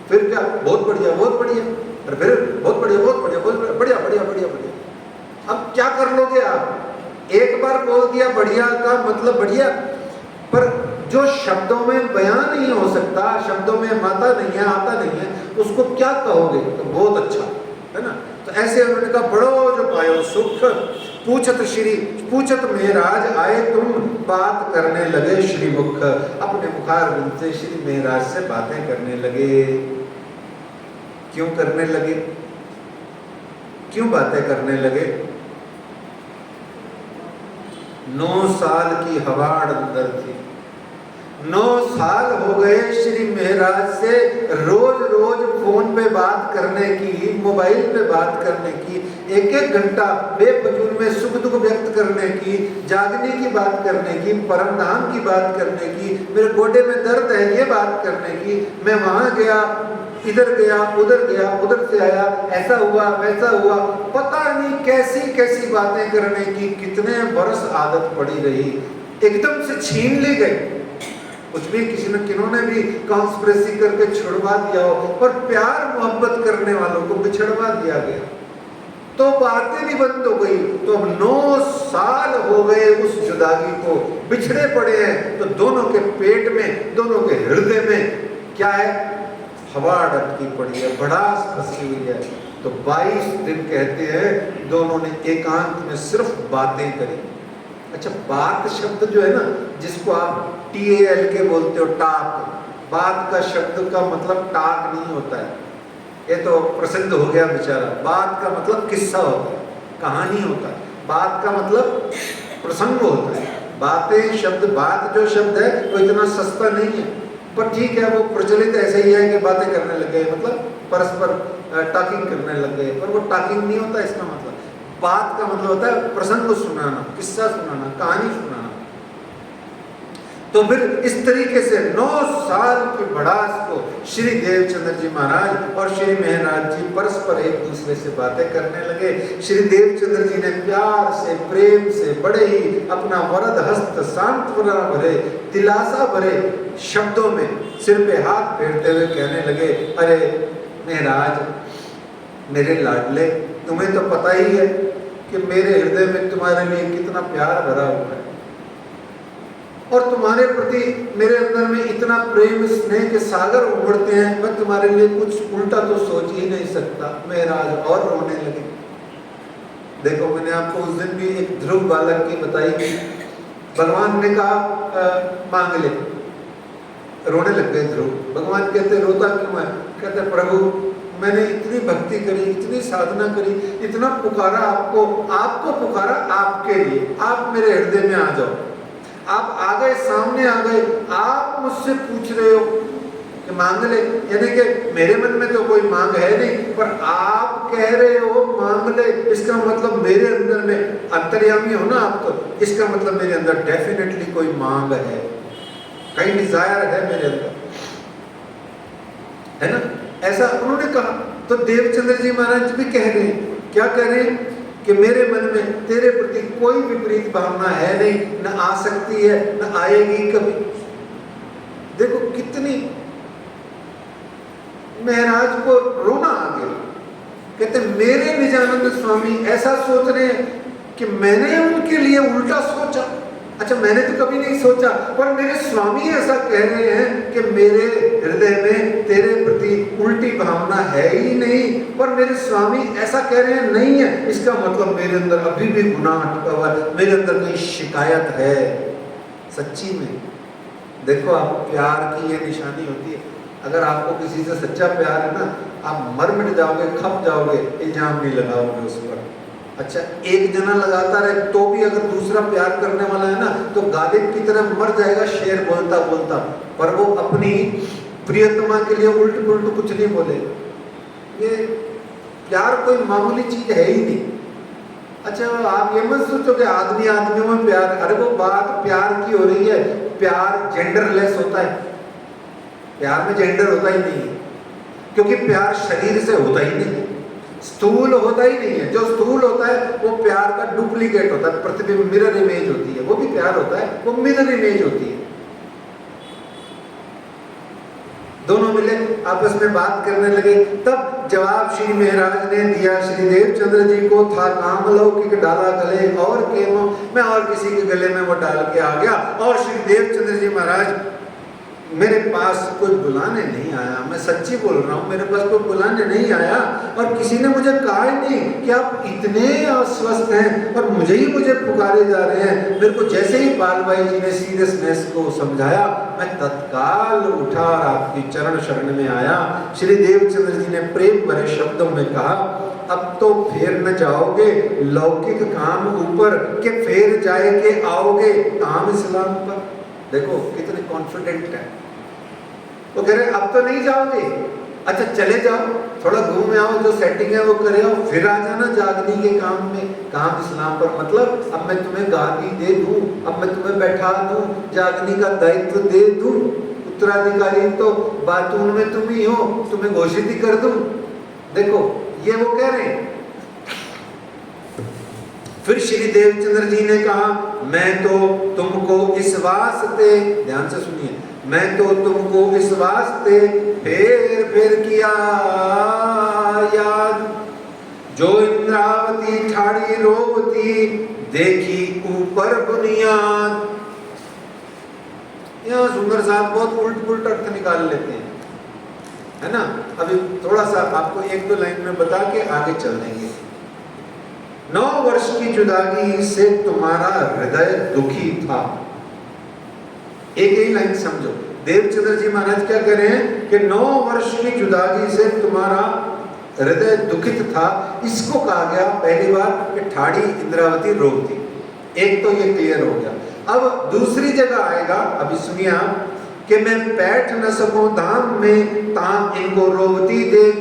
Speaker 1: फिर क्या बहुत बढ़िया बहुत बढ़िया, और फिर बहुत बढ़िया बहुत बढ़िया बहुत बढ़िया बढ़िया बढ़िया बढ़िया। अब क्या कर लोगे आप, एक बार बोल दिया बढ़िया का मतलब बढ़िया, पर जो शब्दों में बयान नहीं हो सकता, शब्दों में माता नहीं है, आता नहीं है, उसको क्या कहोगे, तो बहुत अच्छा है ना। तो ऐसे उन्होंने कहा बड़ो जो पायो सुख। पूछत महराज आए तुम, बात करने लगे श्री मुख। अपने मुखारविंद से श्री महराज से बातें करने लगे। क्यों करने लगे, क्यों बातें करने लगे? 9 साल की हवाड़ अंदर थी, 9 साल हो गए श्री महाराज से रोज रोज फोन पे बात करने की, मोबाइल पे बात करने की, एक एक घंटा बेफजूल में सुख दुख व्यक्त करने की, जागने की बात करने की, परम धाम की बात करने की, मेरे गोडे में दर्द है ये बात करने की, मैं वहां गया, इधर गया, उधर से आया, ऐसा हुआ वैसा हुआ, पता नहीं कैसी कैसी बातें करने की कितने बरस आदत पड़ी रही, एकदम से छीन ली गई। कुछ भी किसी ने किन्होंने भी कॉन्स्पिरेसी करके छुड़वा दिया हो, पर प्यार मोहब्बत करने वालों को बिछड़वा दिया गया, तो बातें भी बंद हो गई। तो अब 9 साल हो गए उस जुदाई को, बिछड़े पड़े हैं, तो दोनों के पेट में, दोनों के हृदय में क्या है, हवा अटकी पड़ी है, भड़ास फंसी हुई है। तो 22 दिन कहते हैं दोनों ने एकांत में सिर्फ बातें करी। अच्छा, बात शब्द जो है ना, जिसको आप TAL के बोलते हो, टाक, बात का शब्द का मतलब टाक नहीं होता है, ये तो प्रसिद्ध हो गया बेचारा। बात का मतलब किस्सा होता है, कहानी होता है, बात का मतलब प्रसंग होता है। बातें शब्द, बात जो शब्द है वो इतना सस्ता नहीं है, पर ठीक है, वो प्रचलित ऐसे ही है कि बातें करने लग गए, मतलब परस्पर टॉकिंग करने लग गए, पर वो टॉकिंग नहीं होता इसका मतलब। बात का मतलब होता है प्रसंग सुनाना, किस्सा सुनाना, कहानी सुनाना। तो फिर इस तरीके से 9 साल की भड़ास को श्री देवचंद्र जी महाराज और श्री महाराज जी परस्पर एक दूसरे से बातें करने लगे। श्री देवचंद्र जी ने प्यार से, प्रेम से, बड़े ही अपना वरद हस्त, सांत्वना भरे, दिलासा भरे शब्दों में सिर पे हाथ फेरते हुए कहने लगे, अरे महाराज, मेरे लाडले, तुम्हें तो पता ही है कि मेरे हृदय में तुम्हारे लिए कितना प्यार भरा हुआ है, और तुम्हारे प्रति मेरे अंदर में इतना प्रेम स्नेह के सागर उमड़ते हैं, मैं तुम्हारे लिए कुछ उल्टा तो सोच ही नहीं सकता। महाराज और रोने लगे। देखो, मैंने आपको उस दिन भी एक ध्रुव बालक की बताई थी, भगवान ने कहा मांग ले, रोने लग गए ध्रुव। भगवान कहते रोता क्यों है? कहते प्रभु, मैंने इतनी भक्ति करी, इतनी साधना करी, इतना पुकारा आपको, आपको पुकारा आपके लिए, आप मेरे हृदय में आ जाओ। आप आ गए, सामने आ गए, आप मुझसे पूछ रहे हो कि मांग ले, यानी कि मेरे मन में तो कोई मांग है नहीं, पर आप कह रहे हो मांग ले, इसका मतलब मेरे अंदर में अंतर्यामी हो ना आप, तो इसका मतलब मेरे अंदर डेफिनेटली कोई मांग है, कहीं डिजायर है मेरे अंदर, है ना? ऐसा उन्होंने कहा। तो देवचंद्र जी महाराज भी कह रहे हैं, क्या कह रहे हैं कि मेरे मन में तेरे प्रति कोई विपरीत भावना है नहीं, न आ सकती है, न आएगी कभी। देखो कितनी, महाराज को रोना आ गया। कहते मेरे निजानंद स्वामी ऐसा सोच रहे हैं कि मैंने उनके लिए उल्टा सोचा। अच्छा, मैंने तो कभी नहीं सोचा, पर मेरे स्वामी ऐसा कह रहे हैं कि मेरे हृदय में तेरे प्रति उल्टी भावना है ही नहीं, पर मेरे स्वामी ऐसा कह रहे हैं नहीं है, इसका मतलब मेरे अंदर अभी भी गुनाह अटका हुआ है, मेरे अंदर कोई शिकायत है सच्ची में। देखो, आप प्यार की ये निशानी होती है, अगर आपको किसी से सच्चा प्यार है ना, आप मर मिट जाओगे, खप जाओगे, इल्जाम नहीं लगाओगे उस पर। अच्छा, एक जना लगाता रहे तो भी अगर दूसरा प्यार करने वाला है ना, तो गालिब की तरह मर जाएगा शेर बोलता बोलता, पर वो अपनी प्रियतमा के लिए उल्ट पुल्ट कुछ नहीं बोले। ये प्यार कोई मामूली चीज है ही नहीं। अच्छा, आप ये मत सोचो कि आदमी आदमियों में प्यार, अरे वो बात प्यार की हो रही है। प्यार जेंडरलेस होता है, प्यार में जेंडर होता ही नहीं है, क्योंकि प्यार शरीर से होता ही नहीं, स्थूल होता ही नहीं है। जो स्थूल होता है वो प्यार का डुप्लीकेट होता है, प्रतिबिंब, मिरर इमेज होती है, वो भी प्यार होता है, वो मिरर इमेज होती है। दोनों मिले, आपस में बात करने लगे। तब जवाब श्री महाराज ने दिया श्री देवचंद्र जी को, था काम लौकिक डाला गले और केमो, मैं और किसी के गले में वो डाल के आ गया। और श्री देवचंद्र जी महाराज मेरे पास कोई बुलाने नहीं आया, मैं सच्ची बोल रहा हूँ, मेरे पास कोई बुलाने नहीं आया, और किसी ने मुझे कहा ही नहीं कि आप इतने अस्वस्थ हैं और मुझे पुकारे जा रहे हैं। मेरे को जैसे ही बालबाई जी ने सीरियसनेस को समझाया, मैं तत्काल उठा और आपकी चरण शरण में आया। श्री देवचंद्र जी ने प्रेम भरे शब्दों में कहा, अब तो फेर न जाओगे लौकिक काम ऊपर, के फेर जाए के आओगे काम इस्लाम पर। देखो कितने कॉन्फिडेंट है। वो कह रहे अब तो नहीं जाओगे, अच्छा चले जाओ, थोड़ा घूम आओ, जो सेटिंग है वो करे आओ, फिर आ जाना जागनी के काम में। काम इस्लाम पर मतलब अब मैं तुम्हें गादी दे दूं, अब मैं तुम्हें बैठा दूं, जागनी का दायित्व दे दूं, उत्तराधिकारी तो बातून में तुम ही हो, तुम्हें घोषित ही कर दूं। देखो ये वो कह रहे हैं। फिर श्री देवचंद्र जी ने कहा मैं तो तुमको इस वास्ते, ध्यान से सुनिए, मैं तो तुमको इस वास्ते फेर किया याद, जो इंद्रावती ठाड़ी रोवती देखी ऊपर बुनियाद। यहाँ सुंदर साहब बहुत उल्ट पुल्ट अर्थ निकाल लेते हैं, है ना। अभी थोड़ा सा आपको एक दो लाइन में बता के आगे चल देंगे। 9 वर्ष की जुदाई से तुम्हारा हृदय दुखी था। एक ही लाइन समझो, देवचंद्र जी महाराज क्या कह रहे हैं कि 9 वर्ष की जुदाई से तुम्हारा हृदय दुखित था। इसको कहा गया पहली बार कि ठाड़ी इंद्रावती रोकती। एक तो ये क्लियर हो गया। अब दूसरी जगह आएगा, अभी सुनिए आप, कि मैं बैठ न सकूं धाम में ताम इनको रोवती देख।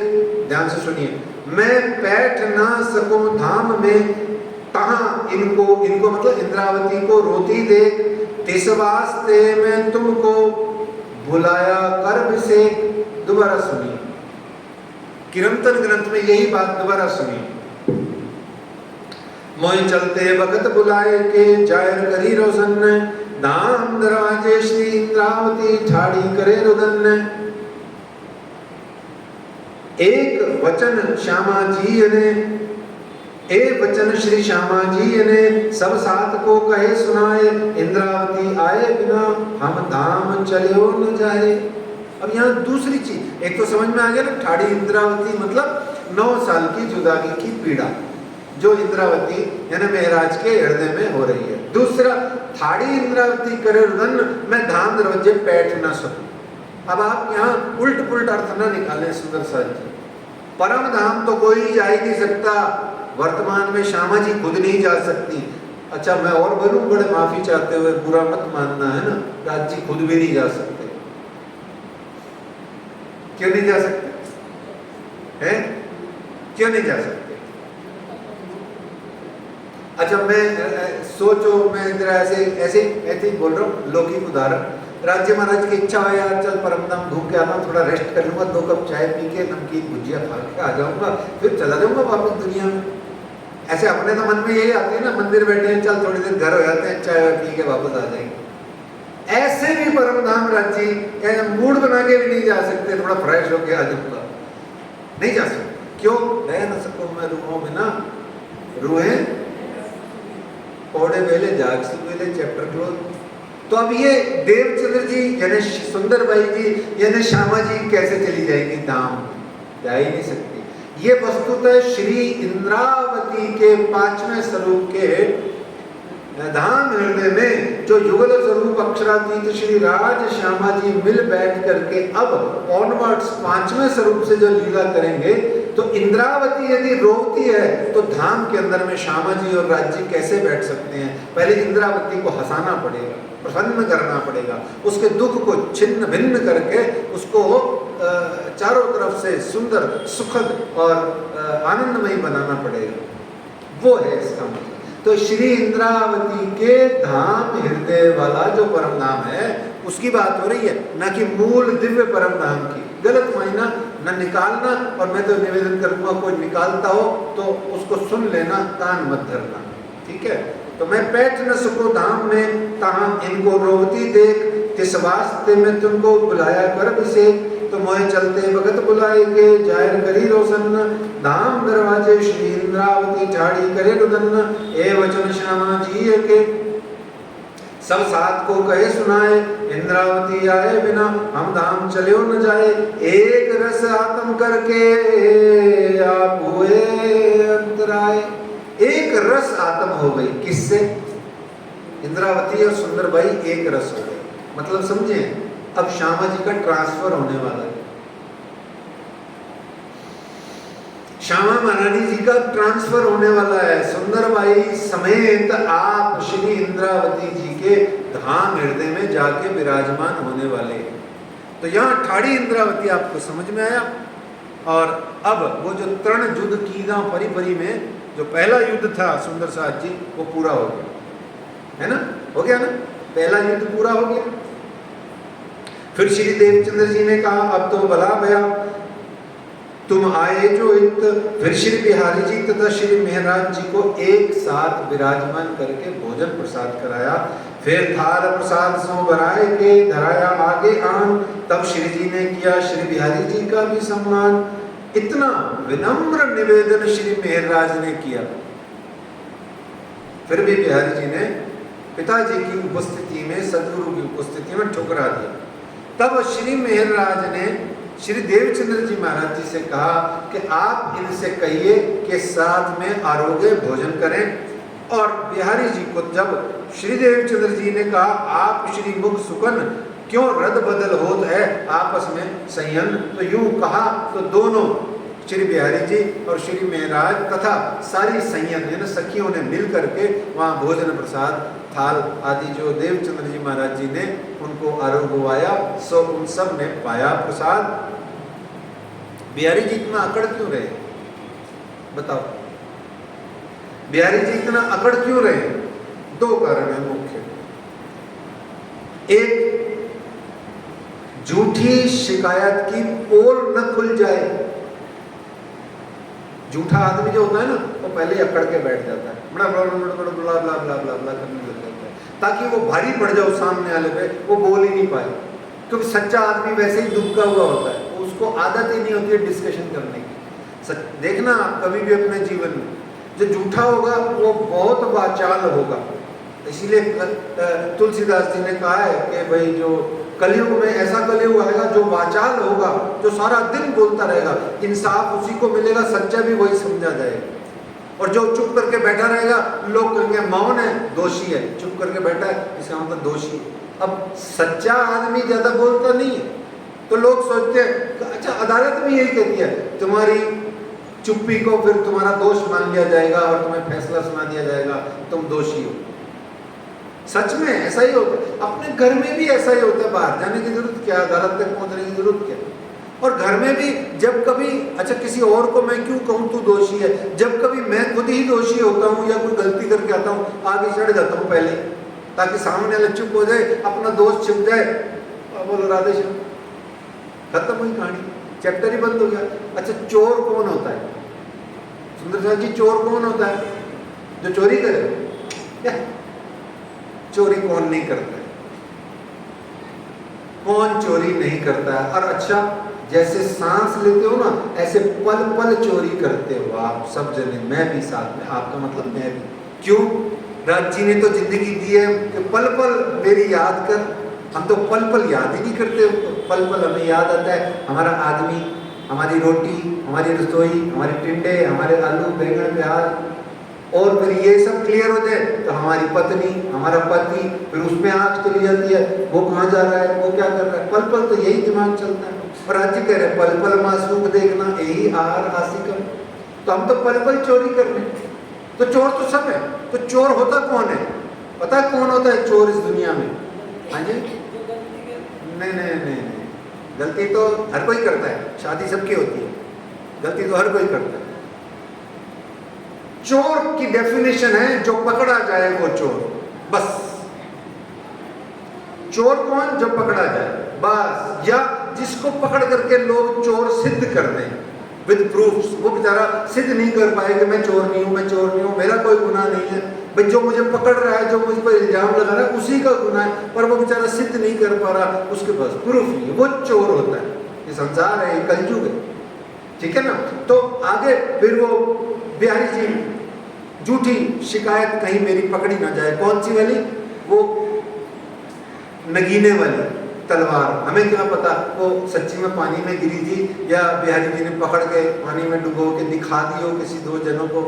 Speaker 1: ध्यान से सुनिए, मैं बैठ ना सकूं धाम में तहां इनको मतलब इंद्रावती को रोती देख, तिस वास्ते मैं तुमको बुलाया कर्ब से। दोबारा सुनिए, कीर्तन ग्रंथ में यही बात दोबारा सुनिए। मोय चलते वक्त बुलाए के जायर करी रोशन, धाम दरवाजे श्री इंद्रावती ठाड़ी करे रुदन। एक वचन श्यामा जी ने, एक वचन श्री श्यामा जी ने सब साथ को कहे सुनाए, इंद्रावती आए बिना हम धाम चलो न जाए। अब यहाँ दूसरी चीज, एक तो समझ में आ गया ना, ठाड़ी इंद्रावती मतलब 9 साल की जुदाई की पीड़ा जो इंद्रावती यानी महराज के हृदय में हो रही है। दूसरा, ठाड़ी इंद्रावती करे रुदन, मैं धाम दरवाजे बैठ ना सकूं। अब आप यहाँ उल्ट पुल्ट अर्थ ना निकालें सुंदर साहब जी। परम धाम तो कोई जा ही नहीं सकता, वर्तमान में श्यामा जी खुद नहीं जा सकती। अच्छा मैं और बोलूं, बड़े माफी चाहते हुए, बुरा मत मानना है ना, राज जी खुद भी नहीं जा सकते। क्यों नहीं जा सकते हैं? क्यों नहीं जा सकते? अच्छा मैं सोचो, मैं इधर ऐसे ही बोल रहा हूँ, लौकिक उदाहरण। राज्य महाराज की इच्छा है यार चल परमधाम घूम के आना, थोड़ा रेस्ट कर लूंगा, 2 कप चाय पी के नमकीन भुजिया खा के आ जाऊंगा, फिर चला जाऊंगा वापस दुनिया में। ऐसे अपने तो मन में यही आती है ना, मंदिर बैठे हैं, चल थोड़ी देर घर हो जाते हैं, चाय पी के वापस आ जाएंगे। ऐसे भी परमधाम राज्य मूड बना के भी नहीं जा सकते, थोड़ा फ्रेश होके आ जाऊंगा, नहीं जा सकते। क्यों? रह न सकूं मैं रूहों में ना, रूहें पौड़े वेले जाग सुवेले, चैप्टर क्लोज। तो अब ये देवचंद्र जी यानी सुंदर बाई जी यानी श्यामा जी कैसे चली जाएगी धाम? जा ही नहीं सकती। ये वस्तुतः श्री इंद्रावती के 5वें स्वरूप के धाम हृदय में जो युगल स्वरूप अक्षरातीत श्री राज श्यामा जी मिल बैठ करके अब ऑनवर्ड्स 5वें स्वरूप से जो लीला करेंगे, तो इंद्रावती यदि रोती है तो धाम के अंदर में श्यामा जी और राज जी कैसे बैठ सकते हैं? पहले इंद्रावती को हंसाना पड़ेगा, प्रसन्न करना पड़ेगा, उसके दुख को छिन्न भिन्न करके उसको चारों तरफ से सुंदर सुखद और आनंदमयी बनाना पड़ेगा। वो है इसका मतलब। तो श्री इंद्रावती के धाम हृदय वाला जो परम धाम है उसकी बात हो रही है, न कि मूल दिव्य परम धाम की। गलत मायना न निकालना, और मैं तो निवेदन करूंगा कोई निकालता हो तो उसको सुन लेना, कान मत धरना, ठीक है। तो मैं बैठ न सकूं धाम में तहां इनको रोवती देख, तिस वास्ते में तुमको बुलाया गर्भ से, तो मोहे चलते वक्त बुलाएंगे जाहिर करी रोशन, धाम दरवाजे श्री इंद्रावती ठाड़ी करे रुदन। ए वचन श्यामा जी के सब साथ को कहे सुनाए, इंद्रावती आए बिना हम धाम चले न जाए। एक रस आत्म करके आप हुए अंतराय। एक रस आत्म हो गई, किससे? इंद्रावती और सुंदरबाई एक रस हो गई। मतलब समझे, अब श्यामा जी का ट्रांसफर होने वाला है। श्यामा महारानी जी का ट्रांसफर होने वाला है। सुंदरबाई समेत आप श्री इंद्रावती जी के धाम हृदय में जाके विराजमान होने वाले हैं। तो यहाँ ठाड़ी इंद्रावती आपको समझ में आया। और अब वो जो तरण युद्ध कीगा परी परी में जो पहला युद्ध था सुंदर साथ जी, वो पूरा हो गया, है ना? हो गया ना, पहला युद्ध पूरा हो गया। फिर श्री देवचंद्र जी ने कहा अब तो भला भया तुम आए जो इत। फिर श्री बिहारी जी तथा श्री मेहराज जी को एक साथ विराजमान करके भोजन प्रसाद कराया। फिर थाल प्रसाद सो भराए के धराया आगे आन। तब श्री जी ने किया श्री बिहारी जी का भी सम्मान। इतना विनम्र निवेदन श्री मेहराज ने किया, फिर भी बिहारी जी ने पिताजी की उपस्थिति में, सदगुरु की उपस्थिति में ठुकरा दिया। तब श्री मेहराज ने श्री देवचंद्र जी महाराज जी से कहा कि आप इनसे कहिए कि साथ में आरोग्य भोजन करें। और बिहारी जी को जब श्री देवचंद्र जी ने कहा आप श्री मुख सुकन क्यों रद बदल होत है आपस में संयन, तो यूं कहा तो दोनों श्री बिहारी जी और श्री मेहराज तथा सारी संयन सखियों ने मिल करके वहाँ भोजन प्रसाद थाल आदि जो देवचंद्र जी महाराज जी ने उनको आरोग्यवाया, सो उन सब ने पाया प्रसाद। बिहारी जी इतना अकड़ क्यों रहे बताओ? बिहारी जी इतना अकड़ क्यों रहे? दो कारण है मुख्य। एक, झूठी शिकायत की पोल न खुल जाए। झूठा आदमी जो होता है ना, वो पहले ही अकड़ के बैठ जाता है, बड़ा बड़ा बड़ा बड़ा बड़ा बड़ा बड़ा बड़ा करने लग जाता है, ताकि वो भारी पड़ जाओ सामने वाले पे, वो बोल ही नहीं पाए। क्योंकि सच्चा आदमी वैसे ही दुबका हुआ होता है, उसको आदत ही नहीं होती है डिस्कशन करने की। देखना आप कभी भी अपने जीवन में, जो झूठा होगा वो बहुत वाचाल होगा। इसीलिए तुलसीदास जी ने कहा है कि भाई जो कलयुग में ऐसा कलयुग आएगा जो वाचाल होगा, जो सारा दिन बोलता रहेगा, इंसाफ उसी को मिलेगा, सच्चा भी वही समझा जाएगा। और जो चुप करके बैठा रहेगा, लोग कहेंगे मौन है, दोषी है, चुप करके बैठा है इसका मतलब दोषी है। अब सच्चा आदमी ज्यादा बोलता नहीं है, तो लोग सोचते हैं अच्छा अदालत भी यही कहती है तुम्हारी चुप्पी को फिर तुम्हारा दोष मान लिया जाएगा और तुम्हें फैसला सुना दिया जाएगा, तुम दोषी हो। सच में ऐसा ही होता है, अपने घर में भी ऐसा ही होता है। बाहर जाने की जरूरत क्या, अदालत तक पहुंचने की जरूरत क्या? और घर में भी जब कभी अच्छा किसी और को मैं क्यों कहूँ तू दोषी है, जब कभी मैं खुद ही दोषी होता हूँ या कोई गलती करके आता हूँ, आगे चढ़ जाता हूँ पहले, ताकि सामने वाला चुप हो जाए, अपना दोष छिप जाए, बोलो राधे श्याम, खत्म हुई कहानी, चैप्टर ही बंद हो गया। अच्छा चोर कौन होता है? सुंदर साहब जी, चोर कौन होता है? जो चोरी करे? चोरी कौन नहीं करता है? कौन चोरी नहीं करता है? और अच्छा जैसे सांस लेते हो ना, ऐसे पल पल चोरी करते हो आप सब जने, मैं भी साथ में, आपका मतलब मैं भी। क्यों? राज जी ने तो जिंदगी दी है कि पल पल मेरी याद कर। हम तो पल पल याद ही नहीं करते, पल पल हमें याद आता है हमारा आदमी, हमारी रोटी, हमारी रसोई, हमारे टिंडे, हमारे आलू बैंगन प्याज, और फिर ये सब क्लियर हो जाए तो हमारी पत्नी, हमारा पति, फिर उसमें आँख चली जाती है, वो कहाँ जा रहा है, वो क्या कर रहा है, पल पल तो यही दिमाग चलता है। और आज कह रहे पल पल मासूम देखना यही आहार हासिकम। तो हम तो पल पल चोरी कर रहे हैं। तो चोर तो सब है, तो चोर होता कौन है? पता है कौन होता है चोर इस दुनिया में? हाँ जी, नहीं नहीं नहीं, गलती तो हर कोई करता है, शादी सबकी होती है, गलती तो हर कोई करता है। चोर की डेफिनेशन है जो पकड़ा जाए वो चोर, बस। चोर कौन? जो पकड़ा जाए बस, या जिसको पकड़ करके लोग चोर सिद्ध कर दें विद प्रूफ्स। वो बेचारा सिद्ध नहीं कर पाए कि मैं चोर नहीं हूं, मैं चोर नहीं हूं, मेरा कोई गुनाह नहीं है। भाई जो मुझे पकड़ रहा है, जो मुझ पर इल्जाम लगा रहा है, उसी का गुनाह है, पर वो बेचारा सिद्ध नहीं कर पा रहा, उसके पास प्रूफ नहीं है, वो चोर होता है। ये संसार है, ये कलयुग है, ठीक है ना? तो आगे फिर वो बिहारी जी, झूठी शिकायत कहीं मेरी पकड़ी ना जाए। कौन सी वाली? वो नगीने वाली तलवार। हमें क्या पता वो सच्ची में पानी में गिरी थी या बिहारी जी ने पकड़ के पानी में डुबो के दिखा दी हो किसी दो जनों को,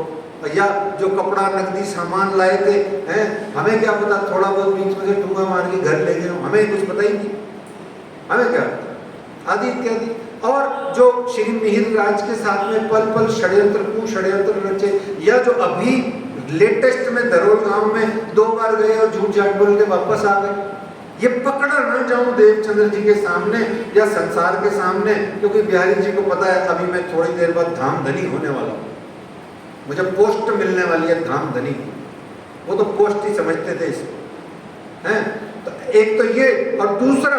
Speaker 1: या जो कपड़ा नकदी सामान लाए थे हैं, हमें क्या पता, थोड़ा बहुत बीच में से ठूंगा मार के घर ले गए, हमें कुछ पता ही नहीं, हमें क्या आदि इत्यादि। और जो श्री मिहिर राज के साथ में पल पल षड्यंत्र रचे, या जो अभी लेटेस्ट में धरोल गांव में 2 बार गए और झूठ झाट बोल के वापस आ गए, ये पकड़ा ना जाऊं देवचंद्र जी के सामने या संसार के सामने, क्योंकि बिहारी जी को पता है अभी मैं थोड़ी देर बाद धाम धनी होने वाला हूं, मुझे पोस्ट मिलने वाली है धाम धनी की। वो तो पोस्ट ही समझते थे इसको, हैं? तो एक तो ये, और दूसरा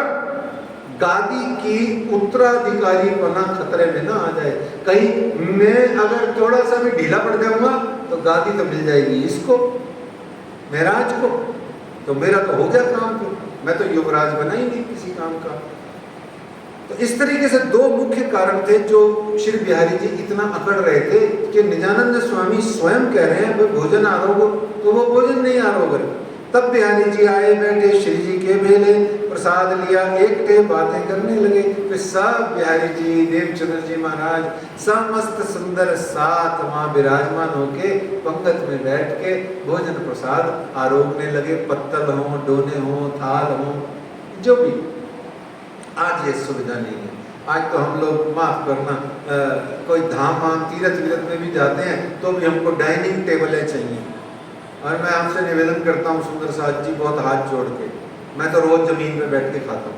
Speaker 1: गादी की उत्तराधिकारी पना खतरे में ना आ जाए, कहीं मैं अगर थोड़ा सा भी ढीला पड़ जाऊंगा तो गादी तो मिल जाएगी इसको, महाराज को, तो मेरा तो हो गया काम, फिर मैं तो युवराज बना ही नहीं किसी काम का। तो इस तरीके से 2 मुख्य कारण थे जो श्री बिहारी जी इतना अकड़ रहे थे कि निजानंद स्वामी स्वयं कह रहे हैं भोजन आरोग, तो वो भोजन नहीं आरोग। तब बिहारी जी आए, बैठे, श्री जी के भेले, प्रसाद लिया, एकटे बातें करने लगे। फिर सब बिहारी जी, देवचंद्र जी महाराज समस्त सुंदर साथ वहाँ विराजमान होके पंगत में बैठ के भोजन प्रसाद आरोगने लगे। पत्तल हो, डोने हो, थाल हो, जो भी। आज ये सुविधा नहीं है। आज तो हम लोग, माफ करना, कोई धाम वाम तीर्थ विरथ में भी जाते हैं तो भी हमको डाइनिंग टेबलें चाहिए। और मैं आपसे निवेदन करता हूँ सुंदर साथ जी, बहुत हाथ जोड़ के, मैं तो रोज जमीन पे बैठ के खाता हूँ,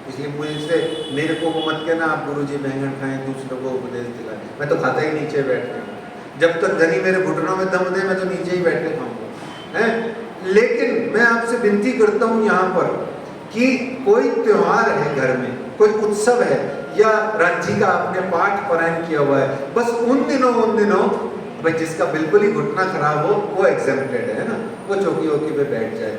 Speaker 1: इसलिए मुझसे मेरे को मत कहना आप गुरुजी बैंगन खाएं, दूसरों को उपदेश दिलाएं। मैं तो खाता ही नीचे बैठ के, जब तक धनी मेरे घुटनों में दम दे मैं तो नीचे ही बैठ के खाऊंगा, हैं? लेकिन मैं आपसे विनती करता हूँ यहाँ पर कि कोई त्योहार है घर में, कोई उत्सव है, या राज्य का आपने पाठ पारायण किया हुआ है, बस उन दिनों भाई जिसका बिल्कुल ही घुटना खराब हो वो एग्जेम्प्टेड है ना, वो चौकी वोकी पे बैठ जाए।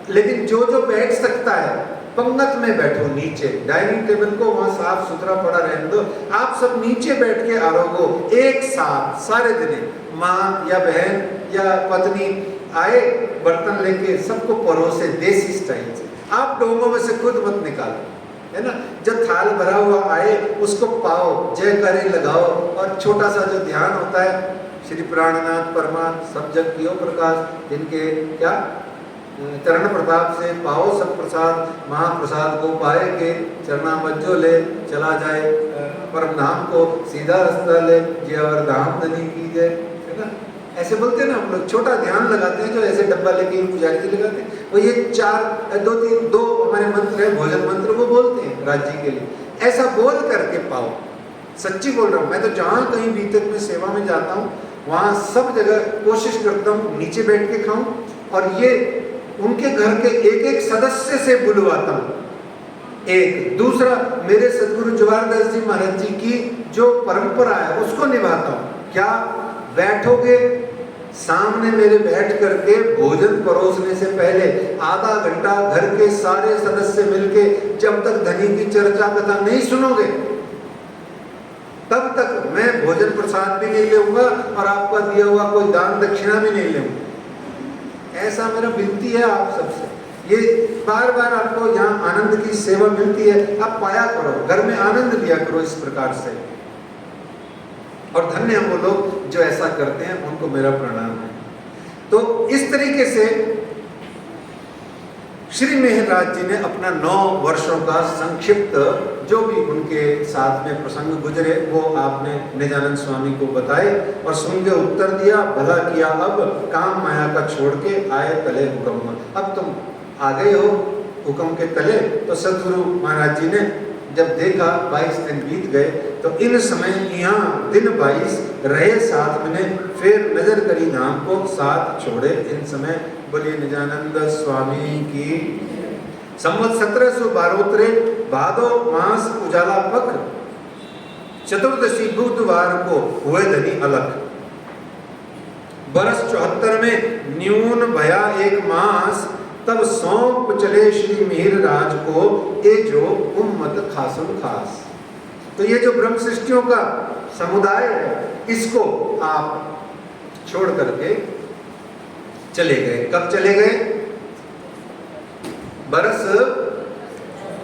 Speaker 1: लेकिन जो बैठ सकता है पंगत में बैठो, नीचे डाइनिंग टेबल को वहाँ साफ सुथरा पड़ा रहने दो, आप सब नीचे बैठ के आरोगो एक साथ सारे दिन। माँ या बहन या पत्नी आए बर्तन लेके सबको परोसे देसी स्टाइल से, आप डोंगों में से खुद मत निकालो, है ना। जब थाल भरा हुआ आए उसको पाओ, जय करे लगाओ, और छोटा सा जो ध्यान होता है, श्री प्राणनाथ परमात्मा सब जग कियो प्रकाश, जिनके क्या चरण प्रताप से पाओ सब प्रसाद, महाप्रसाद को पाए के चरणामज्जो ले चला जाए परम धाम को, सीधा रास्ता ले जे और धाम धनी की जय, है ना। ऐसे बोलते हैं ना हम लोग, छोटा ध्यान लगाते हैं, जो ऐसे डब्बा लेके पुजारी जी लगाते हैं, वो ये 2 हमारे मंत्र है, भोजन मंत्र, वो बोलते हैं राज्य के लिए। ऐसा बोल करके पाओ, सच्ची बोल रहा हूँ। मैं तो जहाँ कहीं बीतक में सेवा में जाता हूँ वहाँ सब जगह कोशिश करता हूँ नीचे बैठ के खाऊं, और ये उनके घर के एक एक सदस्य से बुलवाता हूँ। एक दूसरा, मेरे सदगुरु जवाहरदास जी महाराज जी की जो परंपरा है उसको निभाता हूँ। क्या बैठोगे सामने मेरे बैठ करके भोजन परोसने से पहले आधा घंटा घर के सारे सदस्य मिलके जब तक धनी की चर्चा कथा नहीं सुनोगे तब तक मैं भोजन प्रसाद भी नहीं लूंगा और आपका दिया हुआ कोई दान दक्षिणा भी नहीं लूंगा। ऐसा मेरा विनती है आप सबसे। ये बार बार आपको यहाँ आनंद की सेवा मिलती है, आप पाया करो, घर में आनंद लिया करो इस प्रकार से। और धन्य हैं वो लोग जो ऐसा करते हैं, उनको मेरा प्रणाम है। तो इस तरीके से श्री मेहरराज जी ने अपना 9 वर्षों का संक्षिप्त जो भी उनके साथ में प्रसंग गुजरे वो आपने निजानंद स्वामी को बताए और सुन के उत्तर दिया, भला किया अब काम माया का छोड़ के आए तले हुक्म। अब तुम आ गए हो हुक्म के तले। तो सदगुरु महाराज जी ने जब देखा 22 दिन बीत गए तो इन समय यहाँ दिन 22 रहे साथ में, फिर नजर करी धाम को साथ छोड़े इन समय। बोलिए निजानंद स्वामी की। संवत 1712 भादो मास उजाला पख, चतुर्दशी बुधवार को हुए धनी अलख। बरस 74 में न्यून भया 1 मास, तब सौंप चले श्री मेहरराज को ये जो उम्मत खासम खास। तो ये जो ब्रह्म सृष्टियों का समुदाय है इसको आप छोड़ करके चले गए। कब चले गए? बरस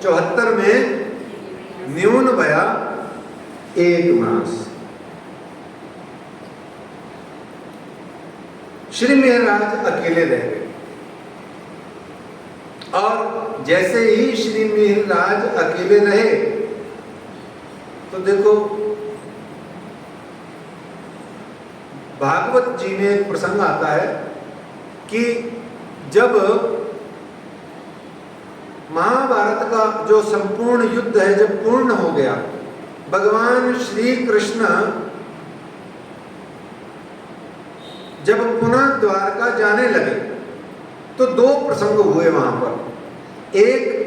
Speaker 1: 74 में न्यून भया 1 मास। श्री मेहरराज अकेले रह गए और जैसे ही श्री मेहरराज अकेले रहे तो तो देखो भागवत जी में एक प्रसंग आता है कि जब महाभारत का जो संपूर्ण युद्ध है जब पूर्ण हो गया, भगवान श्री कृष्ण जब पुनः द्वारका जाने लगे तो दो प्रसंग हुए वहां पर। एक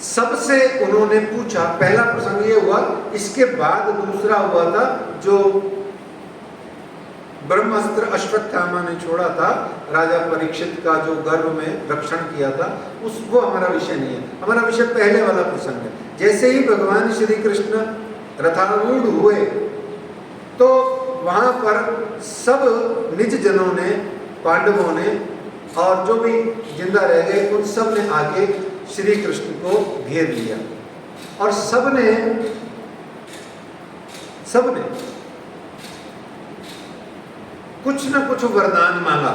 Speaker 1: सबसे उन्होंने पूछा, पहला प्रसंग ये हुआ, इसके बाद दूसरा हुआ था जो ब्रह्मास्त्र अश्वत्थामा ने छोड़ा था, राजा परीक्षित का जो गर्भ में रक्षण किया था, वो हमारा विषय नहीं है। हमारा विषय पहले वाला प्रसंग है। जैसे ही भगवान श्री कृष्ण रथारूढ़ हुए तो वहां पर सब निज जनों ने, पांडवों ने और जो भी जिंदा रह गए उन सब ने आके श्री कृष्ण को घेर लिया और सबने कुछ न कुछ वरदान मांगा।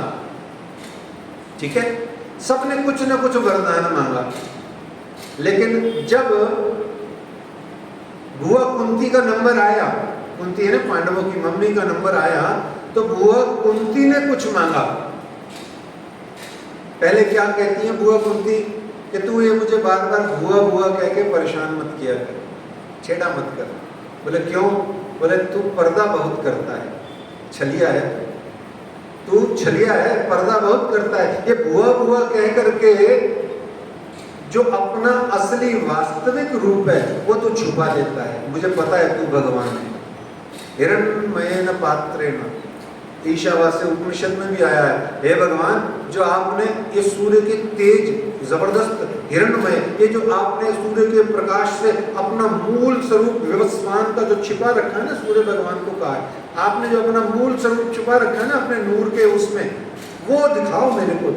Speaker 1: ठीक है, सबने कुछ न कुछ वरदान मांगा। लेकिन जब बुआ कुंती का नंबर आया, कुंती है ना पांडवों की मम्मी का नंबर आया, तो बुआ कुंती ने कुछ मांगा। पहले क्या कहती है बुआ कुंती कि तू ये मुझे बार बार बुआ बुआ कह के परेशान मत किया कर, छेड़ा मत कर। बोले क्यों? बोले तू पर्दा बहुत करता है, छलिया है, तू छलिया है, पर्दा बहुत करता है। ये बुआ बुआ कह करके जो अपना असली वास्तविक रूप है वो तो छुपा देता है। मुझे पता है तू भगवान है। हिरण्मयेन पात्रेण, ईशावास्य उपनिषद में भी आया है, हे भगवान जो आपने ये सूर्य की तेज जबरदस्त हिरण्मय, ये जो आपने सूर्य के प्रकाश से अपना मूल स्वरूप विवस्वान का जो छिपा रखा है ना, सूर्य भगवान को कहा है आपने जो अपना मूल स्वरूप छिपा रखा है ना अपने नूर के, उसमें वो दिखाओ मेरे को।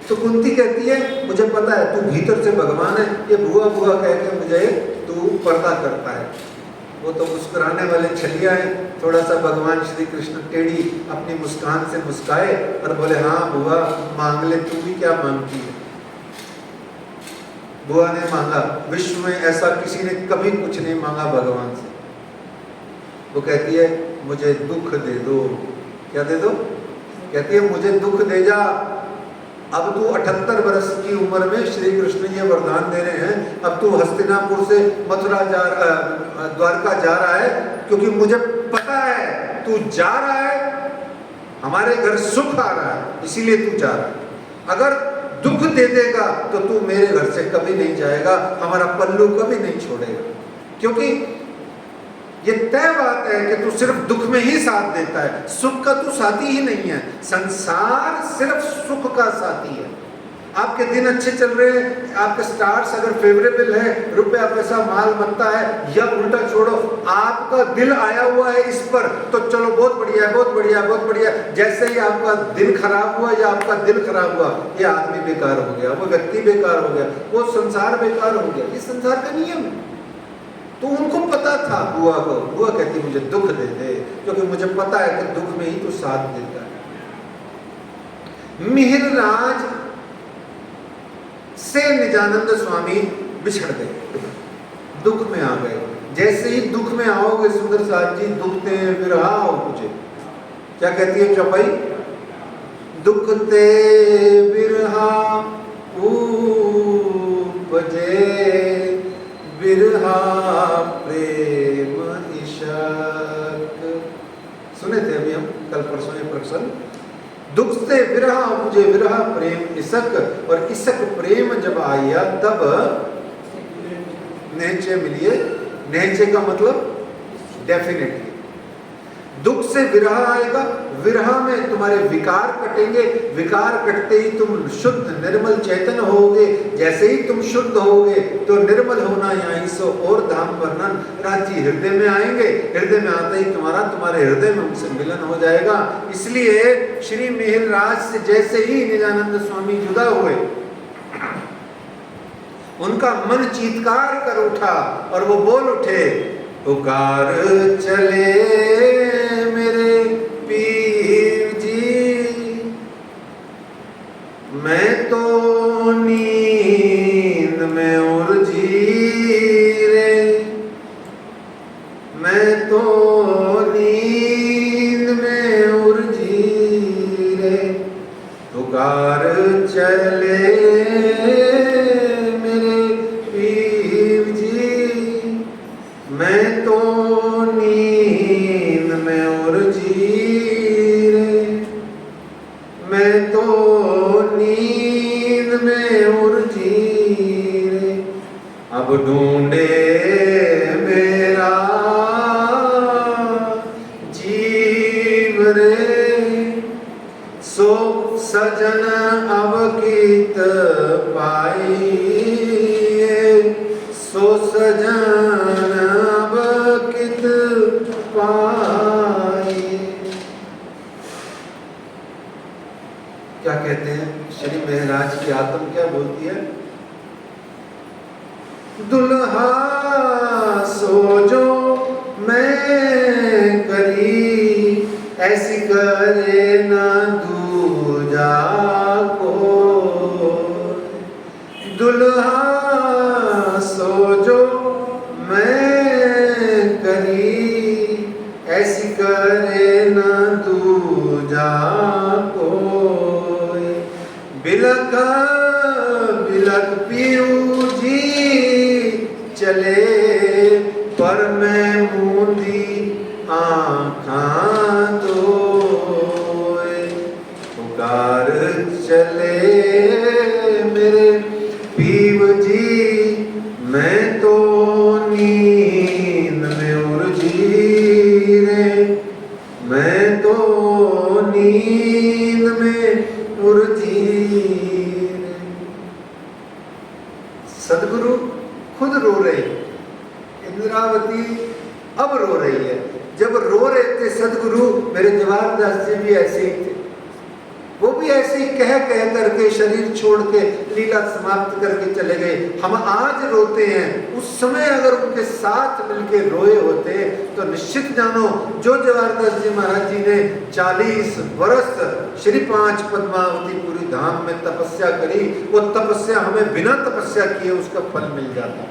Speaker 1: तो कुंती कहती है मुझे पता है तू भीतर से भगवान है, ये बुआ बुआ कह के मुझे तू पर्दा करता है। वो तो मुस्कुराने वाले छलिया है। थोड़ा सा भगवान श्री कृष्ण टेढ़ी अपनी मुस्कान से मुस्काए और बोले हाँ बुआ मांग ले, तू भी क्या मांगती है। बुआ ने मांगा, विश्व में ऐसा किसी ने कभी कुछ नहीं मांगा भगवान से। वो कहती है मुझे दुख दे दो। क्या दे दो? कहती है मुझे दुख दे जा। अब तू 78 वर्ष की उम्र में श्री कृष्ण ये वरदान दे रहे हैं, अब तू हस्तिनापुर से मथुरा द्वारका जा रहा है, क्योंकि मुझे पता है तू जा रहा है, हमारे घर सुख आ रहा है, इसीलिए तू जा रहा है। अगर दुख दे देगा तो तू मेरे घर से कभी नहीं जाएगा, हमारा पल्लू कभी नहीं छोड़ेगा। क्योंकि ये तय बात है कि तू सिर्फ दुख में ही साथ देता है, सुख का तू साथी ही नहीं है। संसार सिर्फ सुख का साथी है। आपके दिन अच्छे चल रहे हैं, आपके स्टार्स अगर फेवरेबल है, रुपया पैसा माल मत्ता है, या उल्टा छोड़ो आपका दिल आया हुआ है इस पर, तो चलो बहुत बढ़िया है, बहुत बढ़िया, बहुत बढ़िया। जैसे ही आपका दिन खराब हुआ या आपका दिल खराब हुआ, ये आदमी बेकार हो गया, वो व्यक्ति बेकार हो गया, वो संसार बेकार हो गया। ये संसार का नियम है। तो उनको पता था बुआ को, बुआ कहती मुझे दुख दे दे, क्योंकि मुझे पता है कि दुख में ही तो साथ देता है। मिहिरराज से निजानंद स्वामी बिछड़ गए, दुख में आ गए। जैसे ही दुख में आओगे सुंदर साथ जी, दुखते विरहा हो मुझे। क्या कहती है चौपाई? दुखते विरहा उपजे, विरहा प्रेम इशक। सुने थे अभी हम कल परसों ये प्रसंग। दुख से विरहा मुझे, विरहा प्रेम इसक, और इसक प्रेम जब आया तब नेचे मिलिए। नेचे का मतलब डेफिनेटली। दुख से विरह आएगा, विरह में तुम्हारे विकार कटेंगे, विकार कटते ही तुम शुद्ध निर्मल चैतन्य होगे। जैसे ही तुम शुद्ध होगे तो निर्मल होना यहीं सो और धाम वर्णन रांची हृदय में आएंगे। हृदय में आते ही तुम्हारे हृदय में उनसे मिलन हो जाएगा। इसलिए श्री मिहिरराज से जैसे ही निजानंद स्वामी जुदा हुए, उनका मन चीत्कार कर उठा और वो बोल उठे, पुकार चले मेरे पीर जी, मैं तो नींद में उलझी रे, पुकार चले मेरे पीर जी, मैं तो नींद में उलझी रे, मैं तो नींद में उलझी रे। अब ढूंढे मेरा जीव रे, सो सजन अब कित पाइए, सो सजन अब कित पाइए। क्या कहते हैं श्री महाराज की आत्म क्या बोलती है? दुल्हा सोजो मैं करी, ऐसी करे ना दूजा को। दुल्हा सोजो मैं करी, ऐसी करे ना दूजा को। बिलक बिलक पीऊ जी चले, पर मैं मूंदी आँखां धोए। पुकार चले मेरे पीव जी, मैं तो नींद में उलझी रे, मैं तो नींद में उलझी रे। सदगुरु खुद रो रहे, इंद्रावती अब रो रही है। जब रो रहे थे सदगुरु, मेरे जवाहरदास जी भी ऐसे ही थे, वो भी ऐसे ही कह करके शरीर छोड़ के लीला समाप्त करके चले गए। हम आज रोते हैं, उस समय अगर उनके साथ मिलके रोए होते तो निश्चित जानो, जो जवाहरदास जी महाराज जी ने 40 वर्ष श्री 5 पद्मावतीपुरी धाम में तपस्या करी, वो तपस्या हमें बिना तपस्या किए उसका फल मिल जाता।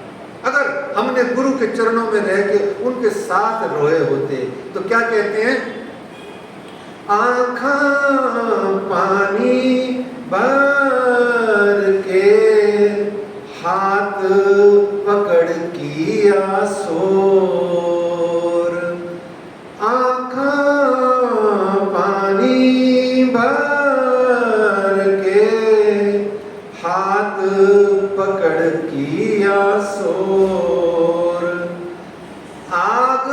Speaker 1: अगर हमने गुरु के चरणों में रह के उनके साथ रोए होते तो क्या कहते हैं? आँखां पानी भर के, हाथ पकड़ किया सोर। आँखां पानी भर के, हाथ पकड़ किया सोर। आग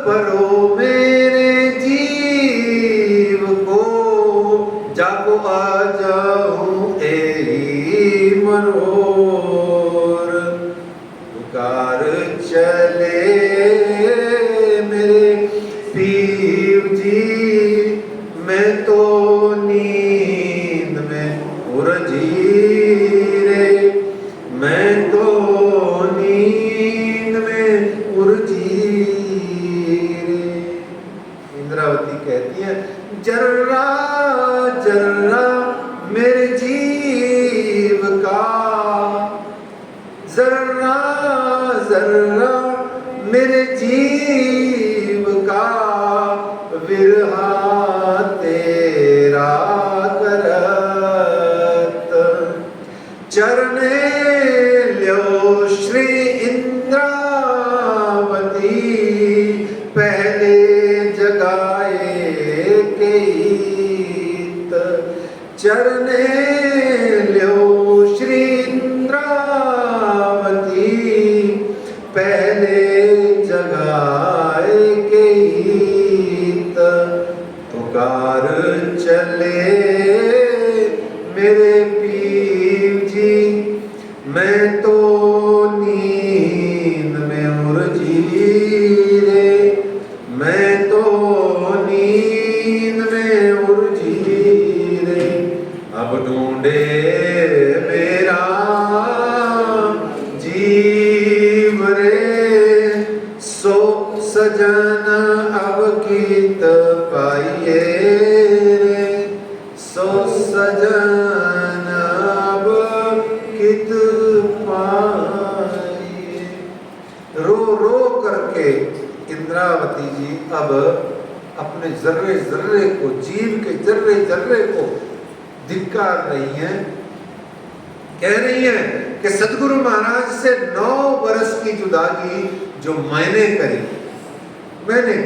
Speaker 1: परो मेरे जीव को, जाको आ जाऊं एही मरोर। पुकार चले मेरे पीर जी, मैं तो नींद में उलझी रे, मैं तो नींद में उलझी रे। इंद्रावती कहती है, जर्रा जर्रा मेरे जीव का, जर्रा जर्रा मेरे जीव का, विरहा तेरा करत। चरने ल्यो श्री इंद्रावती, पहले जगाए के ईत। चरने ल्यो श्री इंद्रावती, पहले जगाए के ईत। पुकार चले मेरे पीर जी, मैं तो नींद में उलझी रे, मैं तो नींद में उलझी रे। अब ढूंढे मेरा जीव रे, सो सजन अब कित पाइए रे, सो सजन अब कित पाइए। रो रो करके इंद्रावती जी अब अपने जर्रे जर्रे को, जीव के जर्रे जर्रे को धिक्कार रही हैं, कह रही हैं कि सदगुरु महाराज से 9 वर्ष की जुदाई जो मैंने करी, मैंने,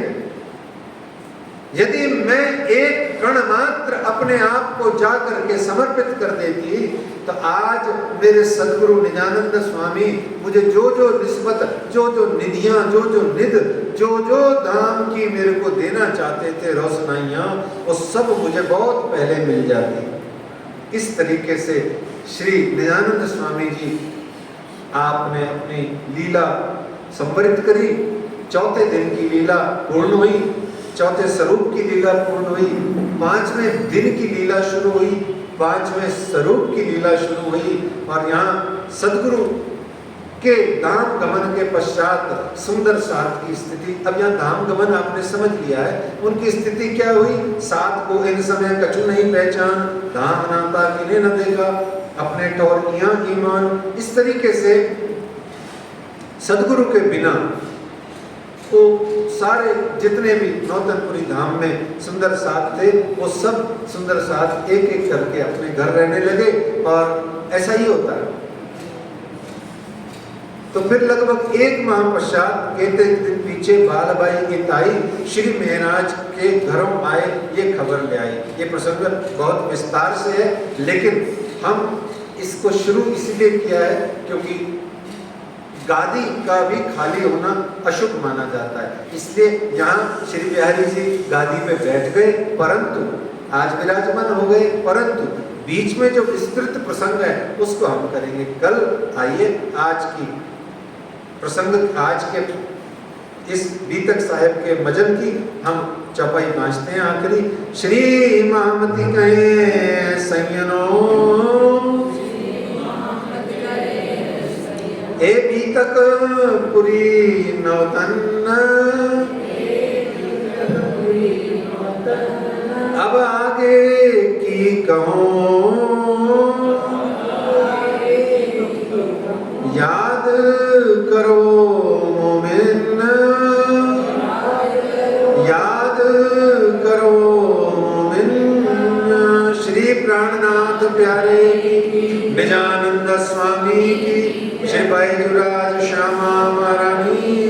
Speaker 1: यदि मैं एक कण मात्र अपने आप को जा करके समर्पित कर देती तो आज मेरे सदगुरु निजानंद स्वामी मुझे जो जो निस्बत, जो जो निधियां, जो जो निध, जो जो धाम की मेरे को देना चाहते थे रोशनाइयां, वो सब मुझे बहुत पहले मिल जाती। इस तरीके से श्री निजानंद स्वामी जी आपने अपनी लीला संवरित करी। चौथे दिन की लीला पूर्ण हुई, चौथे स्वरूप की लीला पूर्ण हुई, 5वें दिन की लीला शुरू हुई, 5वें स्वरूप की लीला शुरू हुई। और यहाँ सदगुरु के धाम गमन के पश्चात सुंदर साथ की स्थिति, अब यहाँ धाम गमन आपने समझ लिया है, उनकी स्थिति क्या हुई? साथ को इन समय कछु नहीं पहचान, धाम नाता किने न देगा, अपने टोरियां ईमान। इस तरीके से सदगुरु के बिना वो सारे जितने भी नौतनपुरी धाम में सुंदर साथ थे, वो सब सुंदर साथ एक एक करके अपने घर रहने लगे। और ऐसा ही होता है। तो फिर लगभग 1 माह पश्चात कहते दिन पीछे बालबाई की ताई श्री महाराज के घरों आए, ये खबर ले आई। ये प्रसंग बहुत विस्तार से है, लेकिन हम इसको शुरू इसलिए किया है क्योंकि गादी का भी खाली होना अशुभ माना जाता है। इसलिए यहाँ श्री बिहारी जी गादी पे बैठ गए, परंतु आज विराजमान हो गए, परंतु बीच में जो विस्तृत प्रसंग है उसको हम करेंगे कल। आइए आज की प्रसंग, आज के इस बीतक साहेब के मजन की हम चौपाई बाँचते हैं आखिरी। श्री मामती कहे सैयनो ए बीतक पुरी नौतन, अब आगे की कहूँ याद करो मोमिन, याद करो मोमिन। श्री प्राणनाथ प्यारे निजानंद स्वामी की, श्री बैजूराज श्यामा महारानी